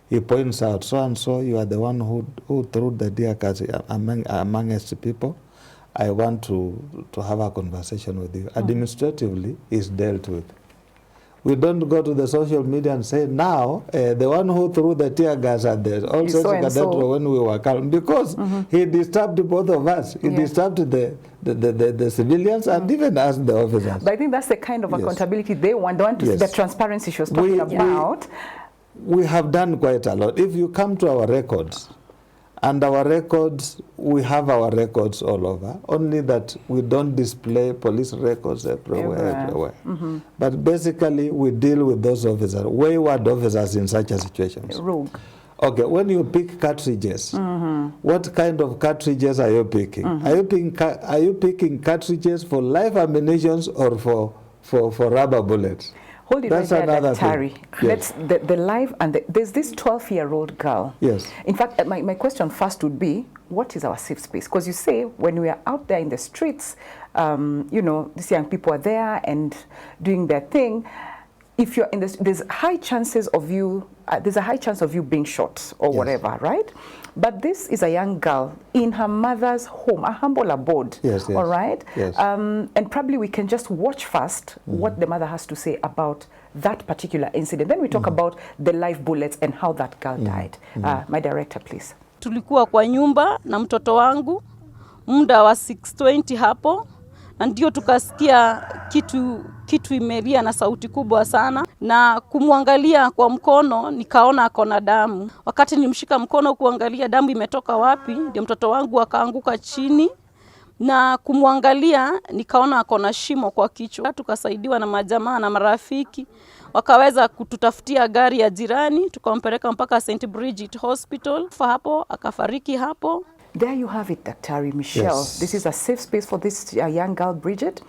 he points out, so and so, you are the one who threw the tear gas amongst people. I want to have a conversation with you. Administratively, is dealt with. We don't go to the social media and say, now, the one who threw the tear gas at the All Saints Cathedral when we were calm, because he disturbed both of us. He disturbed the civilians and even us, the officers. But I think that's the kind of accountability they want. They want to see the transparency she was talking about. We have done quite a lot. If you come to our records, and our records, we have our records all over, only that we don't display police records everywhere. But basically, we deal with those officers, wayward officers in such a situations. Rogue. Okay, when you pick cartridges, what kind of cartridges are you picking? Are you picking cartridges for live ammunition or for rubber bullets? Hold it right there, Daktari. Let's the live and there's this 12-year-old girl. Yes. In fact, my question first would be, what is our safe space? Because you say when we are out there in the streets, you know, these young people are there and doing their thing. If you're in this, there's high chances of you. There's a high chance of you being shot or whatever, right? But this is a young girl in her mother's home, a humble abode. All right. And probably we can just watch first what the mother has to say about that particular incident. Then we talk about the live bullets and how that girl died. My director, please. Tulikuwa kwa nyumba na mtoto wangu muda wa 6:20 hapo, na ndio tukasikia kitu imelia na sauti kubwa sana, na kumwangalia kwa mkono nikaona akona damu. Wakati nilimshika mkono kuangalia damu imetoka wapi, ndio mtoto wangu akaanguka chini, na kumwangalia nikaona akona shimo kwa kichwa. Tukasaidiwa na majamaa na marafiki, wakaweza kututafutia gari ya jirani, tukampeleka mpaka St. Bridget Hospital. Hapo akafariki hapo. There you have it, Dr. Michelle. Yes. This is a safe space for this young girl, Bridget.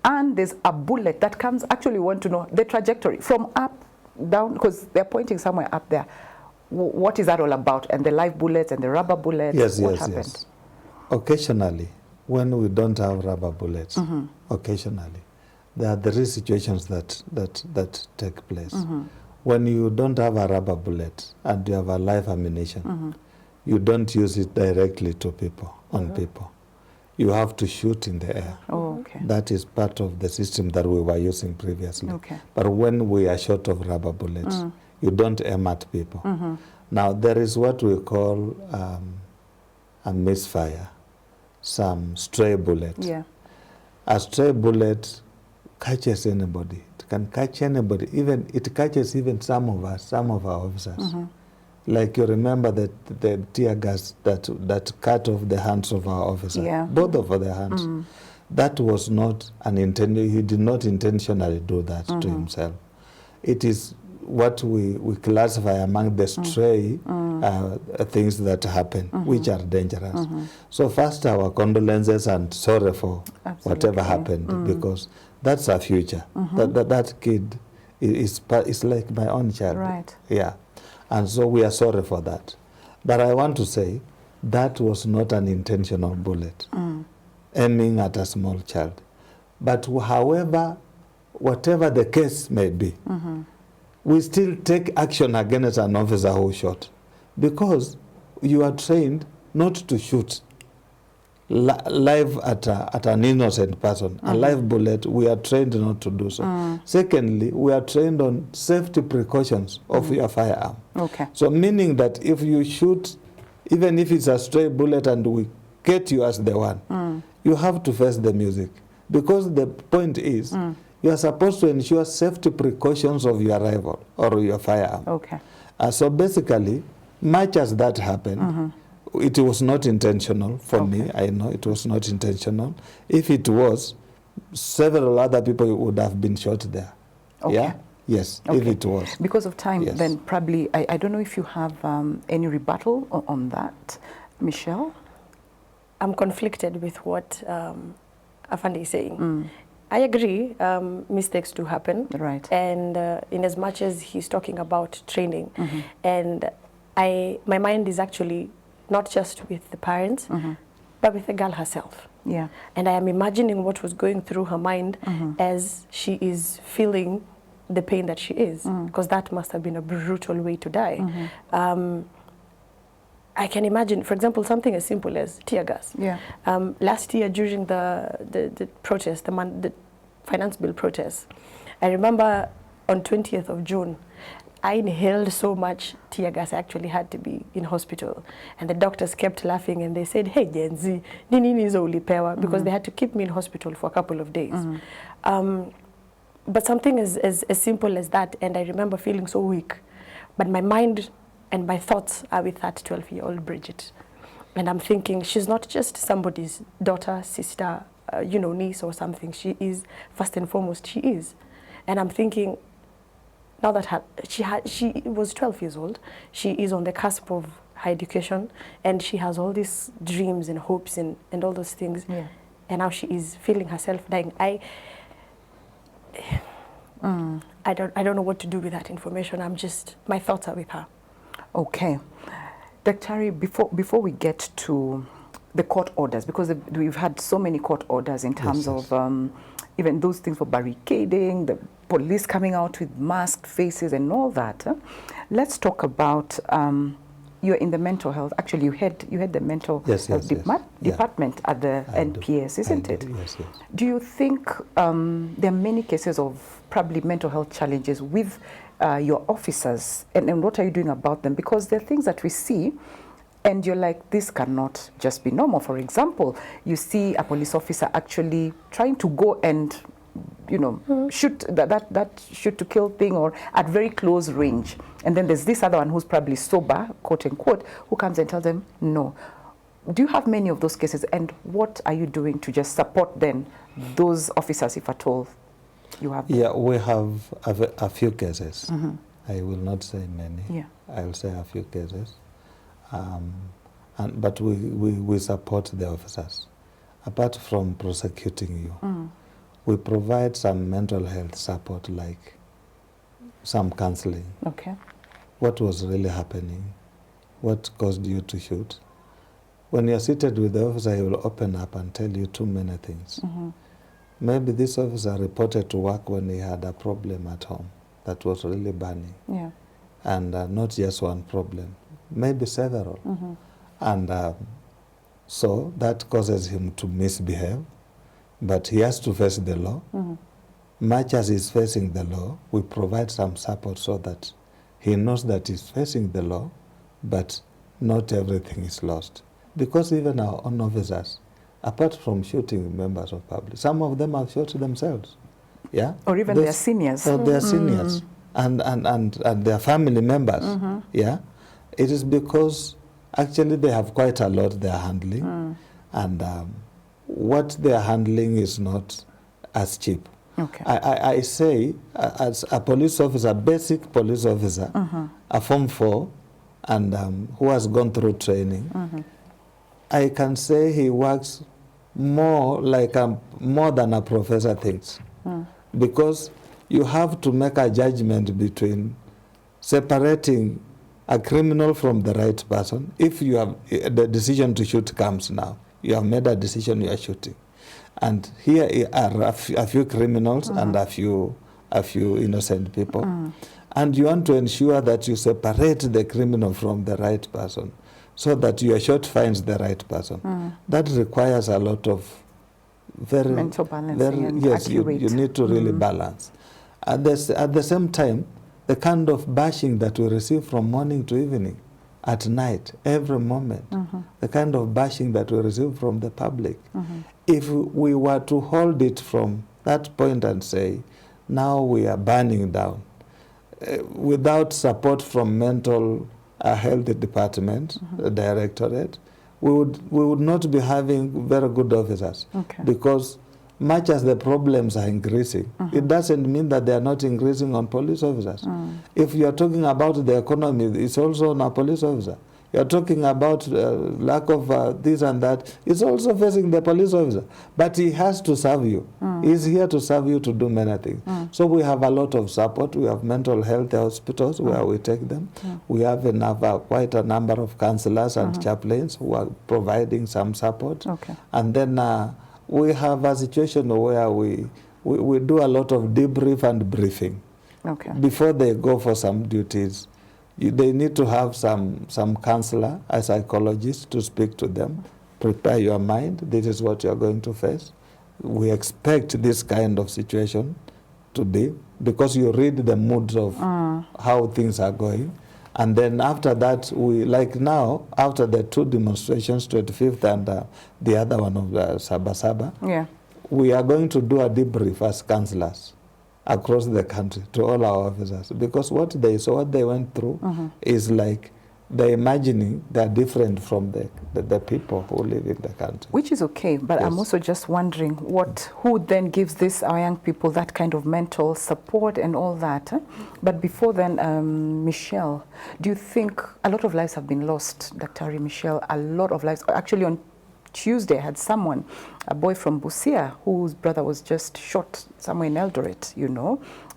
And there's a bullet that comes, actually want to know the trajectory from up, down, because they're pointing somewhere up there. What is that all about? And the live bullets and the rubber bullets, Yes, what yes, happened? yes. Occasionally, when we don't have rubber bullets, occasionally, there are 3 situations that take place. When you don't have a rubber bullet and you have a live ammunition, you don't use it directly to people, on people. You have to shoot in the air. Oh, okay. That is part of the system that we were using previously. Okay. But when we are short of rubber bullets, you don't aim at people. Now, there is what we call a misfire, some stray bullet. Yeah. A stray bullet catches anybody. It can catch anybody. Even it catches even some of us, some of our officers. Like you remember that the tear gas that cut off the hands of our officer, Yeah. both of their hands. That was not an intention. He did not intentionally do that to himself. It is what we classify among the stray things that happen, which are dangerous. So first, our condolences and sorry for whatever happened, because that's our future. That kid is like my own child. Right. Yeah. And so we are sorry for that. But I want to say that was not an intentional bullet aiming at a small child. But however, whatever the case may be, we still take action against an officer who shot, because you are trained not to shoot live at an innocent person. A live bullet, we are trained not to do so. Secondly, we are trained on safety precautions of your firearm. Okay. So meaning that if you shoot, even if it's a stray bullet and we get you as the one, you have to face the music. Because the point is, you are supposed to ensure safety precautions of your rifle or your firearm. Okay. So basically, much as that happened, it was not intentional for me. I know it was not intentional. If it was, several other people would have been shot there. Okay. Yeah? Yes, if it was. Because of time, Yes. then probably, I don't know if you have any rebuttal on that, Michelle? I'm conflicted with what Afande is saying. I agree, mistakes do happen. Right. And in as much as he's talking about training, and my mind is actually not just with the parents, but with the girl herself. Yeah. And I am imagining what was going through her mind as she is feeling the pain that she is, because that must have been a brutal way to die. I can imagine, for example, something as simple as tear gas. Yeah. Last year during the protest, the finance bill protest, I remember on 20th of June, I inhaled so much tear gas I actually had to be in hospital. And the doctors kept laughing and they said, hey, Gen Z, nini is ulipewa, because they had to keep me in hospital for a couple of days. But something as simple as that, and I remember feeling so weak. But my mind and my thoughts are with that 12-year-old Bridget. And I'm thinking, she's not just somebody's daughter, sister, niece or something. She is, first and foremost, she is. And I'm thinking, now that she was 12 years old, she is on the cusp of higher education, and she has all these dreams and hopes and all those things. Yeah. And now she is feeling herself dying. I don't know what to do with that information. My thoughts are with her. Okay. Dr. before we get to the court orders, because we've had so many court orders in terms of even those things for barricading, the police coming out with masked faces and all that. Let's talk about you're in the mental health. Actually, you had the mental health department at the NPS, isn't it? Yes, yes. Do you think there are many cases of probably mental health challenges with your officers, and what are you doing about them? Because there are things that we see and you're like, this cannot just be normal. For example, you see a police officer actually trying to go and shoot that shoot to kill thing, or at very close range, and then there's this other one who's probably sober, quote unquote, who comes and tells them no. Do you have many of those cases, and what are you doing to just support then those officers, if at all you have? Yeah, we have a few cases. I will not say many. Yeah. I will say a few cases. but we support the officers. Apart from prosecuting you, we provide some mental health support, like some counseling. Okay. What was really happening? What caused you to shoot? When you're seated with the officer, he will open up and tell you too many things. Maybe this officer reported to work when he had a problem at home that was really burning. Yeah. And not just one problem, maybe several. And so that causes him to misbehave, but he has to face the law. Much as he's facing the law, we provide some support so that he knows that he's facing the law, but not everything is lost. Because even our own officers, apart from shooting members of public, some of them have shot themselves. Yeah? Or even their seniors. Or their seniors and their family members. Yeah? It is because actually they have quite a lot they are handling. And what they are handling is not as cheap. Okay. I say, as a police officer, basic police officer, a Form 4, and who has gone through training, I can say he works more like more than a professor thinks. Because you have to make a judgment between separating a criminal from the right person. If you have the decision to shoot comes now, you have made a decision, you are shooting. And here are a few criminals and a few innocent people. And you want to ensure that you separate the criminal from the right person so that your shot finds the right person. That requires a lot of mental balancing and yes, you accurate. need to really balance. At the same time, the kind of bashing that we receive from morning to evening, at night, every moment, the kind of bashing that we receive from the public, if we were to hold it from that point and say, now we are burning down, without support from mental health department, the directorate, we would not be having very good officers. Because much as the problems are increasing, it doesn't mean that they are not increasing on police officers. If you are talking about the economy, it's also on a police officer. You are talking about lack of this and that, it's also facing the police officer. But he has to serve you. He's here to serve you to do many things. So we have a lot of support. We have mental health hospitals where we take them. We have quite a number of counselors and chaplains who are providing some support. And then we have a situation where we do a lot of debrief and briefing. Before they go for some duties, they need to have some counselor, a psychologist to speak to them. Prepare your mind. This is what you're going to face. We expect this kind of situation to be, because you read the moods of how things are going. And then after that, like now, after the two demonstrations, 25th and the other one of Sabasaba, we are going to do a debrief as councillors across the country to all our officers, because what they went through is like they're imagining they're different from the people who live in the country. Which is okay, but I'm also just wondering who then gives our young people that kind of mental support and all that. But before then, Michelle, do you think a lot of lives have been lost, Dr. Michelle? A lot of lives. Actually, on Tuesday, I had a boy from Busia, whose brother was just shot somewhere in Eldoret,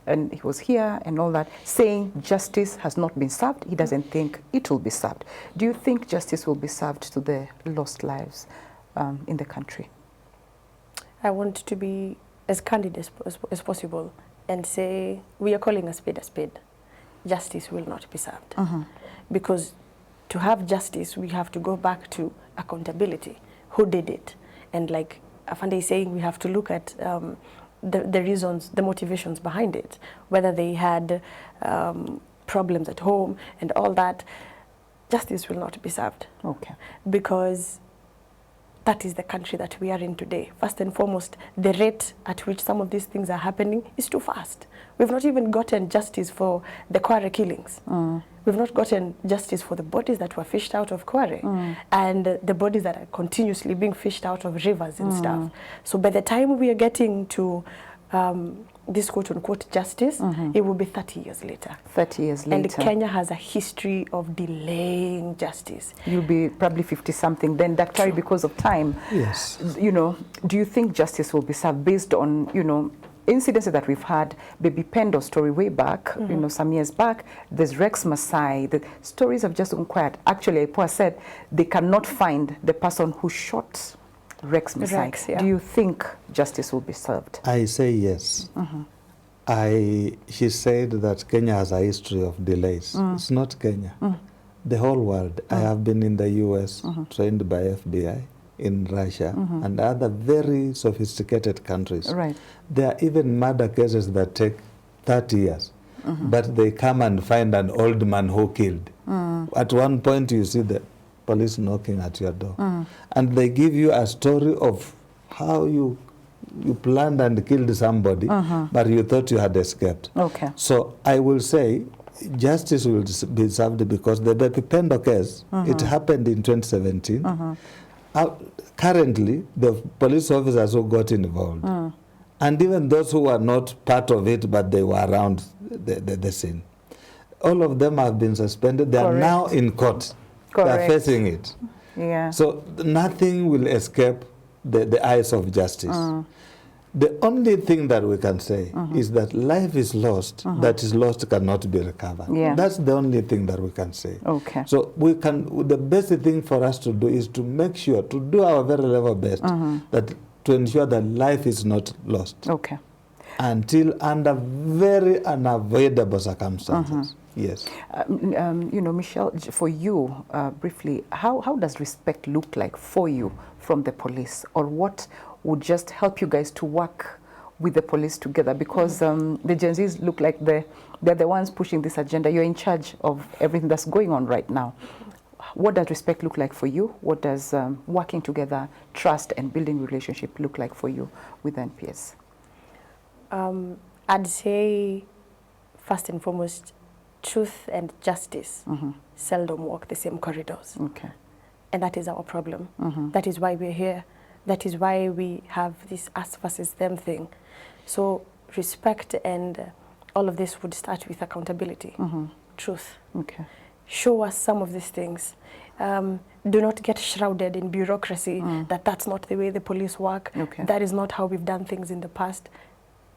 and he was here and all that, saying justice has not been served. He doesn't think it will be served. Do you think justice will be served to the lost lives in the country? I want to be as candid as possible and say we are calling a spade a spade. Justice will not be served. Because to have justice, we have to go back to accountability. Who did it? And like Afande is saying, we have to look at the reasons, the motivations behind it, whether they had problems at home and all that. Justice will not be served. Because that is the country that we are in today. First and foremost, the rate at which some of these things are happening is too fast. We've not even gotten justice for the Kware killings. We've not gotten justice for the bodies that were fished out of Kware and the bodies that are continuously being fished out of rivers and stuff. So by the time we are getting to this quote-unquote justice, it will be 30 years later. 30 years later. And Kenya has a history of delaying justice. You'll be probably 50-something. Then, Dr. because of time, Yes. you know, do you think justice will be served based on, you know, incidents that we've had? Baby Pendo story way back, you know, some years back. There's Rex Masai. The stories have just gone quiet. Actually, Ipoa said they cannot find the person who shot Rex Masai. Rex, yeah. Do you think justice will be served? I say yes. She said that Kenya has a history of delays. It's not Kenya. The whole world. I have been in the US, trained by FBI, in Russia, and other very sophisticated countries. Right. There are even murder cases that take 30 years, but they come and find an old man who killed. At one point, you see the police knocking at your door, and they give you a story of how you planned and killed somebody, but you thought you had escaped. Okay. So I will say justice will be served because the Baby Pendo case, it happened in 2017. Currently, the police officers who got involved, and even those who were not part of it, but they were around the scene, all of them have been suspended. They are now in court. They are facing it. Yeah. So nothing will escape the eyes of justice. The only thing that we can say is that life is lost, that is lost cannot be recovered. Yeah. That's the only thing that we can say. Okay. So the best thing for us to do is to make sure, to do our very level best, that to ensure that life is not lost. Okay. Until under very unavoidable circumstances. Yes. You know, Michelle, for you, briefly, how does respect look like for you from the police? Or what would just help you guys to work with the police together? Because the Gen Zs look like they're the ones pushing this agenda. You're in charge of everything that's going on right now. What does respect look like for you? What does working together, trust and building relationship look like for you with NPS? I'd say, first and foremost, truth and justice seldom walk the same corridors. Okay. And that is our problem. That is why we're here. That is why we have this us versus them thing. So respect and all of this would start with accountability, truth. Okay. Show us some of these things. Do not get shrouded in bureaucracy, that's not the way the police work. Okay. That is not how we've done things in the past.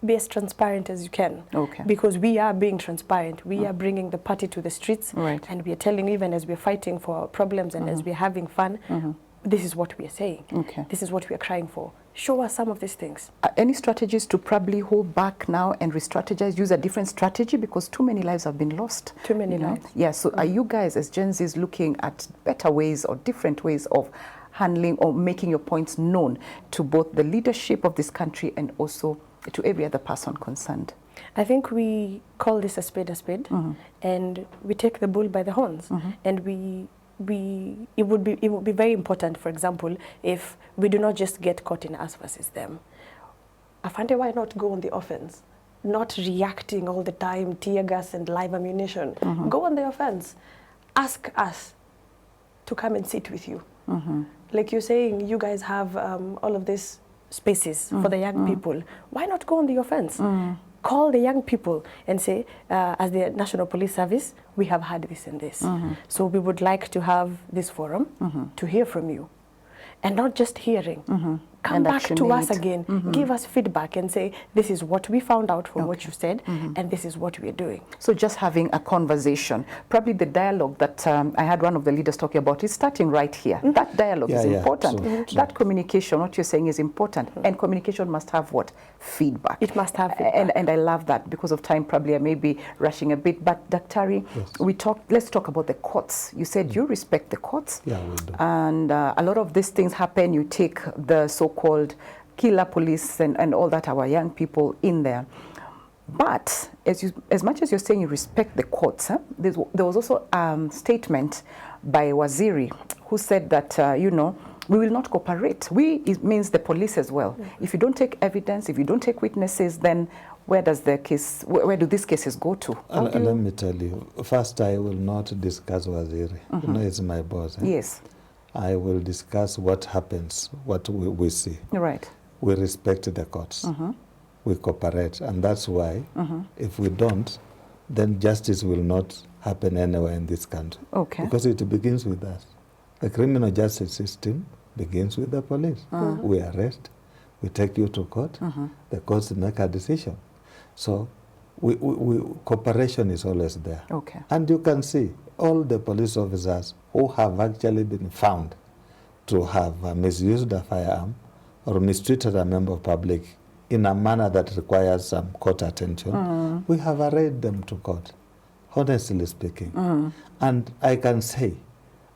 Be as transparent as you can. Okay. Because we are being transparent. We are bringing the party to the streets. Right. And we are telling, even as we're fighting for our problems and as we're having fun, this is what we are saying. Okay. This is what we are crying for. Show us some of these things. Any strategies to probably hold back now and re-strategize, use a different strategy, because too many lives have been lost? Too many you know? lives. Yeah, so are you guys as Gen Zs looking at better ways or different ways of handling or making your points known to both the leadership of this country and also to every other person concerned? I think we call this a spade, and we take the bull by the horns, and it would be very important, for example, if we do not just get caught in us versus them. Afande, why not go on the offense? Not reacting all the time, tear gas and live ammunition. Go on the offense. Ask us to come and sit with you. Like you're saying, you guys have all of these spaces for the young people. Why not go on the offense? Call the young people and say, as the National Police Service, we have had this and this. So we would like to have this forum to hear from you. And not just hearing. Come And back to us action again. Give us feedback and say, this is what we found out from what you said, and this is what we're doing. So just having a conversation, probably the dialogue that I had one of the leaders talking about is starting right here. That dialogue is important. That communication, what you're saying is important. And communication must have what? Feedback. It must have feedback. And I love that. Because of time, probably I may be rushing a bit. But Daktari, let's talk about the courts. You said you respect the courts. Yeah, we do. And a lot of these things happen. You take the so-called killer police and all that, our young people in there. But as much as you're saying you respect the courts, there was also a statement by Waziri who said that, you know, we will not cooperate. It means the police as well. If you don't take evidence, if you don't take witnesses, then where do these cases go to? Let me tell you, first I will not discuss Waziri. You know, he's my boss. Yes. I will discuss what happens, what we see. Right. We respect the courts. we cooperate. And that's why if we don't, then justice will not happen anywhere in this country. Okay. Because it begins with us. The criminal justice system begins with the police. We arrest, we take you to court, the courts make a decision. So cooperation is always there. Okay. And you can see all the police officers who have actually been found to have misused a firearm or mistreated a member of public in a manner that requires some court attention, we have arraigned them to court, honestly speaking. And I can say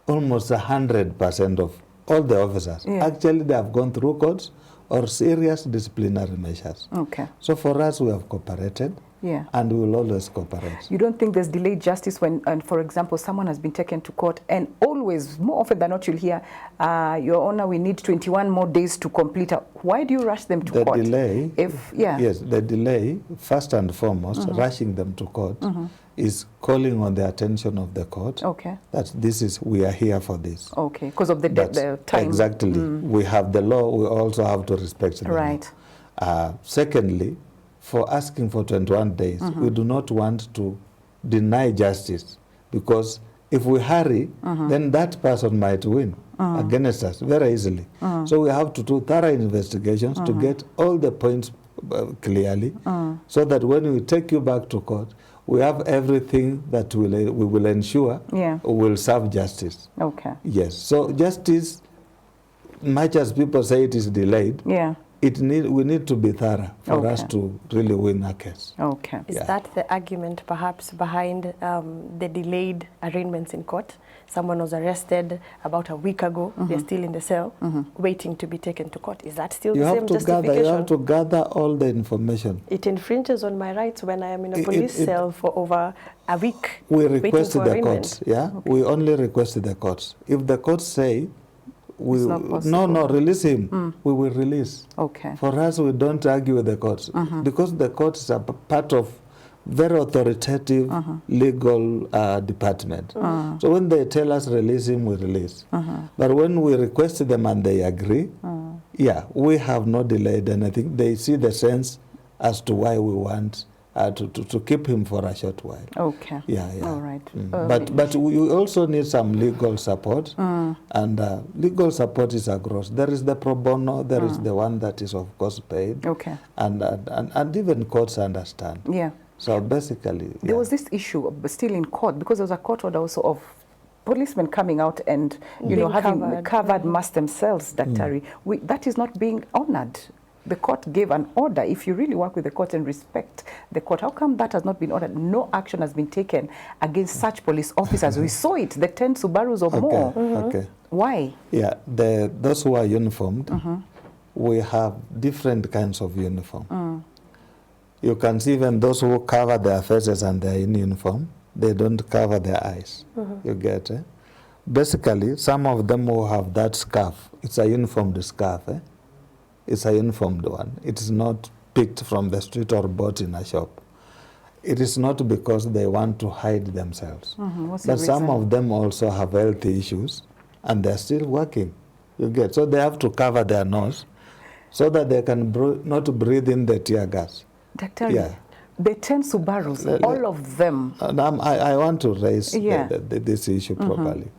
almost 100% of all the officers, actually they have gone through courts or serious disciplinary measures. Okay. So for us, we have cooperated. Yeah. And we will always cooperate. You don't think there's delayed justice when, for example, someone has been taken to court and always, more often than not, you'll hear, Your Honor, we need 21 more days to complete. Why do you rush them to court? The delay, yes, the delay, first and foremost, rushing them to court is calling on the attention of the court. Okay. That we are here for this. Okay, because of the time. Exactly. We have the law, we also have to respect the law. Secondly, for asking for 21 days, we do not want to deny justice, because if we hurry, then that person might win against us very easily. So we have to do thorough investigations to get all the points clearly, so that when we take you back to court, we have everything that we will ensure will serve justice. Okay. Yes. So justice, much as people say it is delayed, we need to be thorough for us to really win a case. Okay. Is that the argument perhaps behind the delayed arraignments in court? Someone was arrested about a week ago. They're still in the cell waiting to be taken to court. Is that still the same justification? You have to gather all the information. It infringes on my rights when I am in a police cell for over a week. We request the courts. We only request the courts. If the courts say, release him, we will release. Okay. For us, we don't argue with the courts, because the courts are part of very authoritative legal department. So when they tell us release him, we release. But when we request them and they agree, we have not delayed anything. They see the sense as to why we want to keep him for a short while. Okay. All right. But we also need some legal support, and legal support is across. There is the pro bono, there is the one that is of course paid. Okay. And even courts understand. Yeah. So basically, there was this issue still in court, because there was a court order also of policemen coming out and having covered masks themselves, Daktari. That is not being honored. The court gave an order. If you really work with the court and respect the court, how come that has not been ordered? No action has been taken against such police officers. We saw it, the 10 Subarus or more. Okay. Why? Yeah, those who are uniformed, we have different kinds of uniform. You can see even those who cover their faces and they're in uniform, they don't cover their eyes. You get it? Basically, some of them will have that scarf. It's a uniformed scarf. It's a uniformed one. It is not picked from the street or bought in a shop. It is not because they want to hide themselves. But some of them also have health issues, and they're still working. You get? So they have to cover their nose so that they can not breathe in the tear gas. Doctor, the 10 Subarus, all of them. I want to raise this issue properly.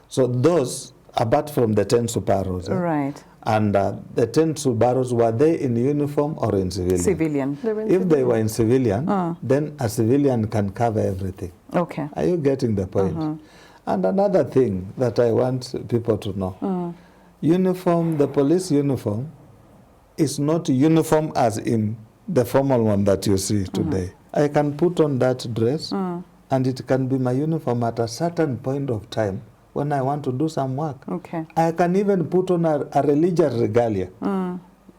So those, apart from the 10 Subarus, right. And the 10 Subarus, were they in uniform or in civilian? Civilian. If they were in civilian, then a civilian can cover everything. Okay. Are you getting the point? And another thing that I want people to know, uniform, the police uniform, is not uniform as in the formal one that you see today. I can put on that dress, and it can be my uniform at a certain point of time when I want to do some work. Okay. I can even put on a religious regalia,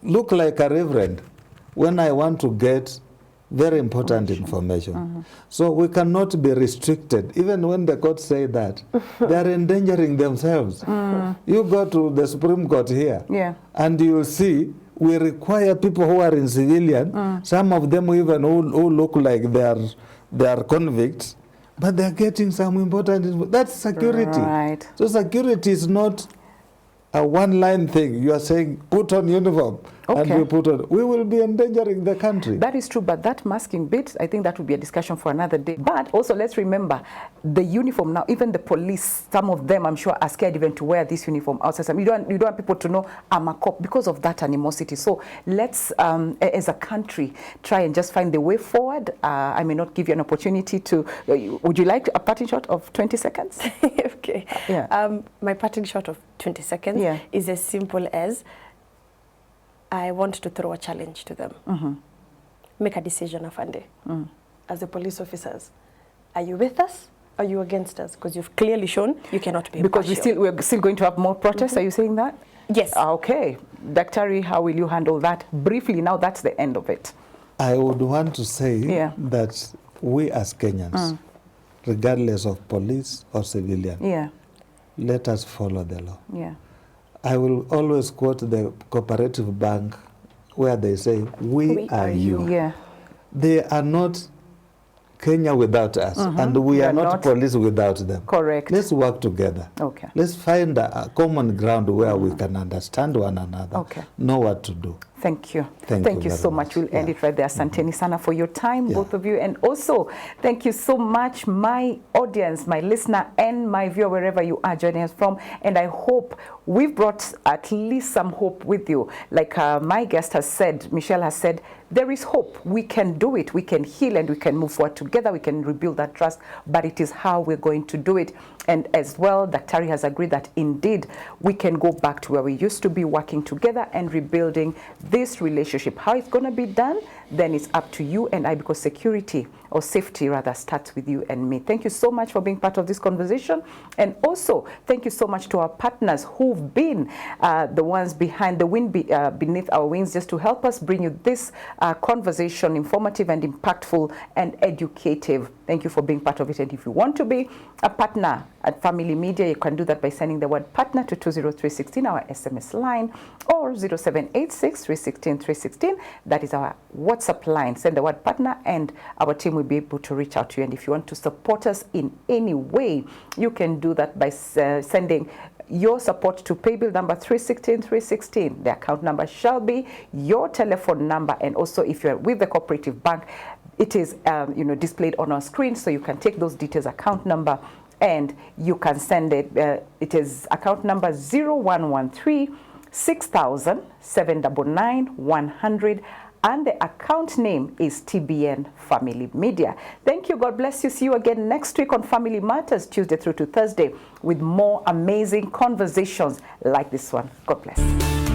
look like a reverend, when I want to get very important information. So we cannot be restricted. Even when the courts say that, they are endangering themselves. You go to the Supreme Court here, and you'll see we require people who are in civilian, some of them even who look like they are convicts, but they're getting some important, that's security. Right. So security is not a one-line thing. You are saying, put on uniform. and we put on, we will be endangering the country. That is true, but that masking bit, I think that would be a discussion for another day. But also let's remember the uniform now, even the police, some of them I'm sure are scared even to wear this uniform outside. You don't want people to know I'm a cop because of that animosity. So let's, as a country, try and just find the way forward. I may not give you an opportunity to, would you like a parting shot of 20 seconds? Okay. Yeah. My parting shot of 20 seconds is as simple as I want to throw a challenge to them. Make a decision, Afande. As the police officers, are you with us? Or are you against us? Because you've clearly shown you cannot be because impartial. we're still going to have more protests. Are you saying that? Yes. Okay. Daktari, how will you handle that? Briefly, now that's the end of it. I would want to say that we as Kenyans, regardless of police or civilian, let us follow the law. I will always quote the cooperative bank where they say, we are you. They are not Kenya without us, and we are not police without them. Correct. Let's work together. Okay. Let's find a common ground where we can understand one another, know what to do. Thank you. Thank you so much. We'll end it right there. Asanteni sana for your time, both of you. And also, thank you so much, my audience, my listener, and my viewer, wherever you are joining us from. And I hope we've brought at least some hope with you. Like my guest has said, Michelle has said, there is hope. We can do it. We can heal and we can move forward together. We can rebuild that trust, but it is how we're going to do it. And as well, Daktari has agreed that indeed we can go back to where we used to be, working together and rebuilding this relationship. How it's going to be done, then it's up to you and I, because security, or safety rather, starts with you and me. Thank you so much for being part of this conversation. And also, thank you so much to our partners who've been the ones behind the wind beneath our wings, just to help us bring you this conversation, informative and impactful and educative. Thank you for being part of it. And if you want to be a partner at Family Media, you can do that by sending the word partner to 20316, our SMS line, or 0786 316 316. That is our WhatsApp line. Send the word partner and our team will be able to reach out to you. And if you want to support us in any way, you can do that by sending your support to paybill number 316 The account number shall be your telephone number, and also if you're with the cooperative bank, it is displayed on our screen, so you can take those details, account number, and you can send it. It is account number 0113 6000 799 100. And the account name is TBN Family Media. Thank you. God bless you. See you again next week on Family Matters, Tuesday through to Thursday, with more amazing conversations like this one. God bless.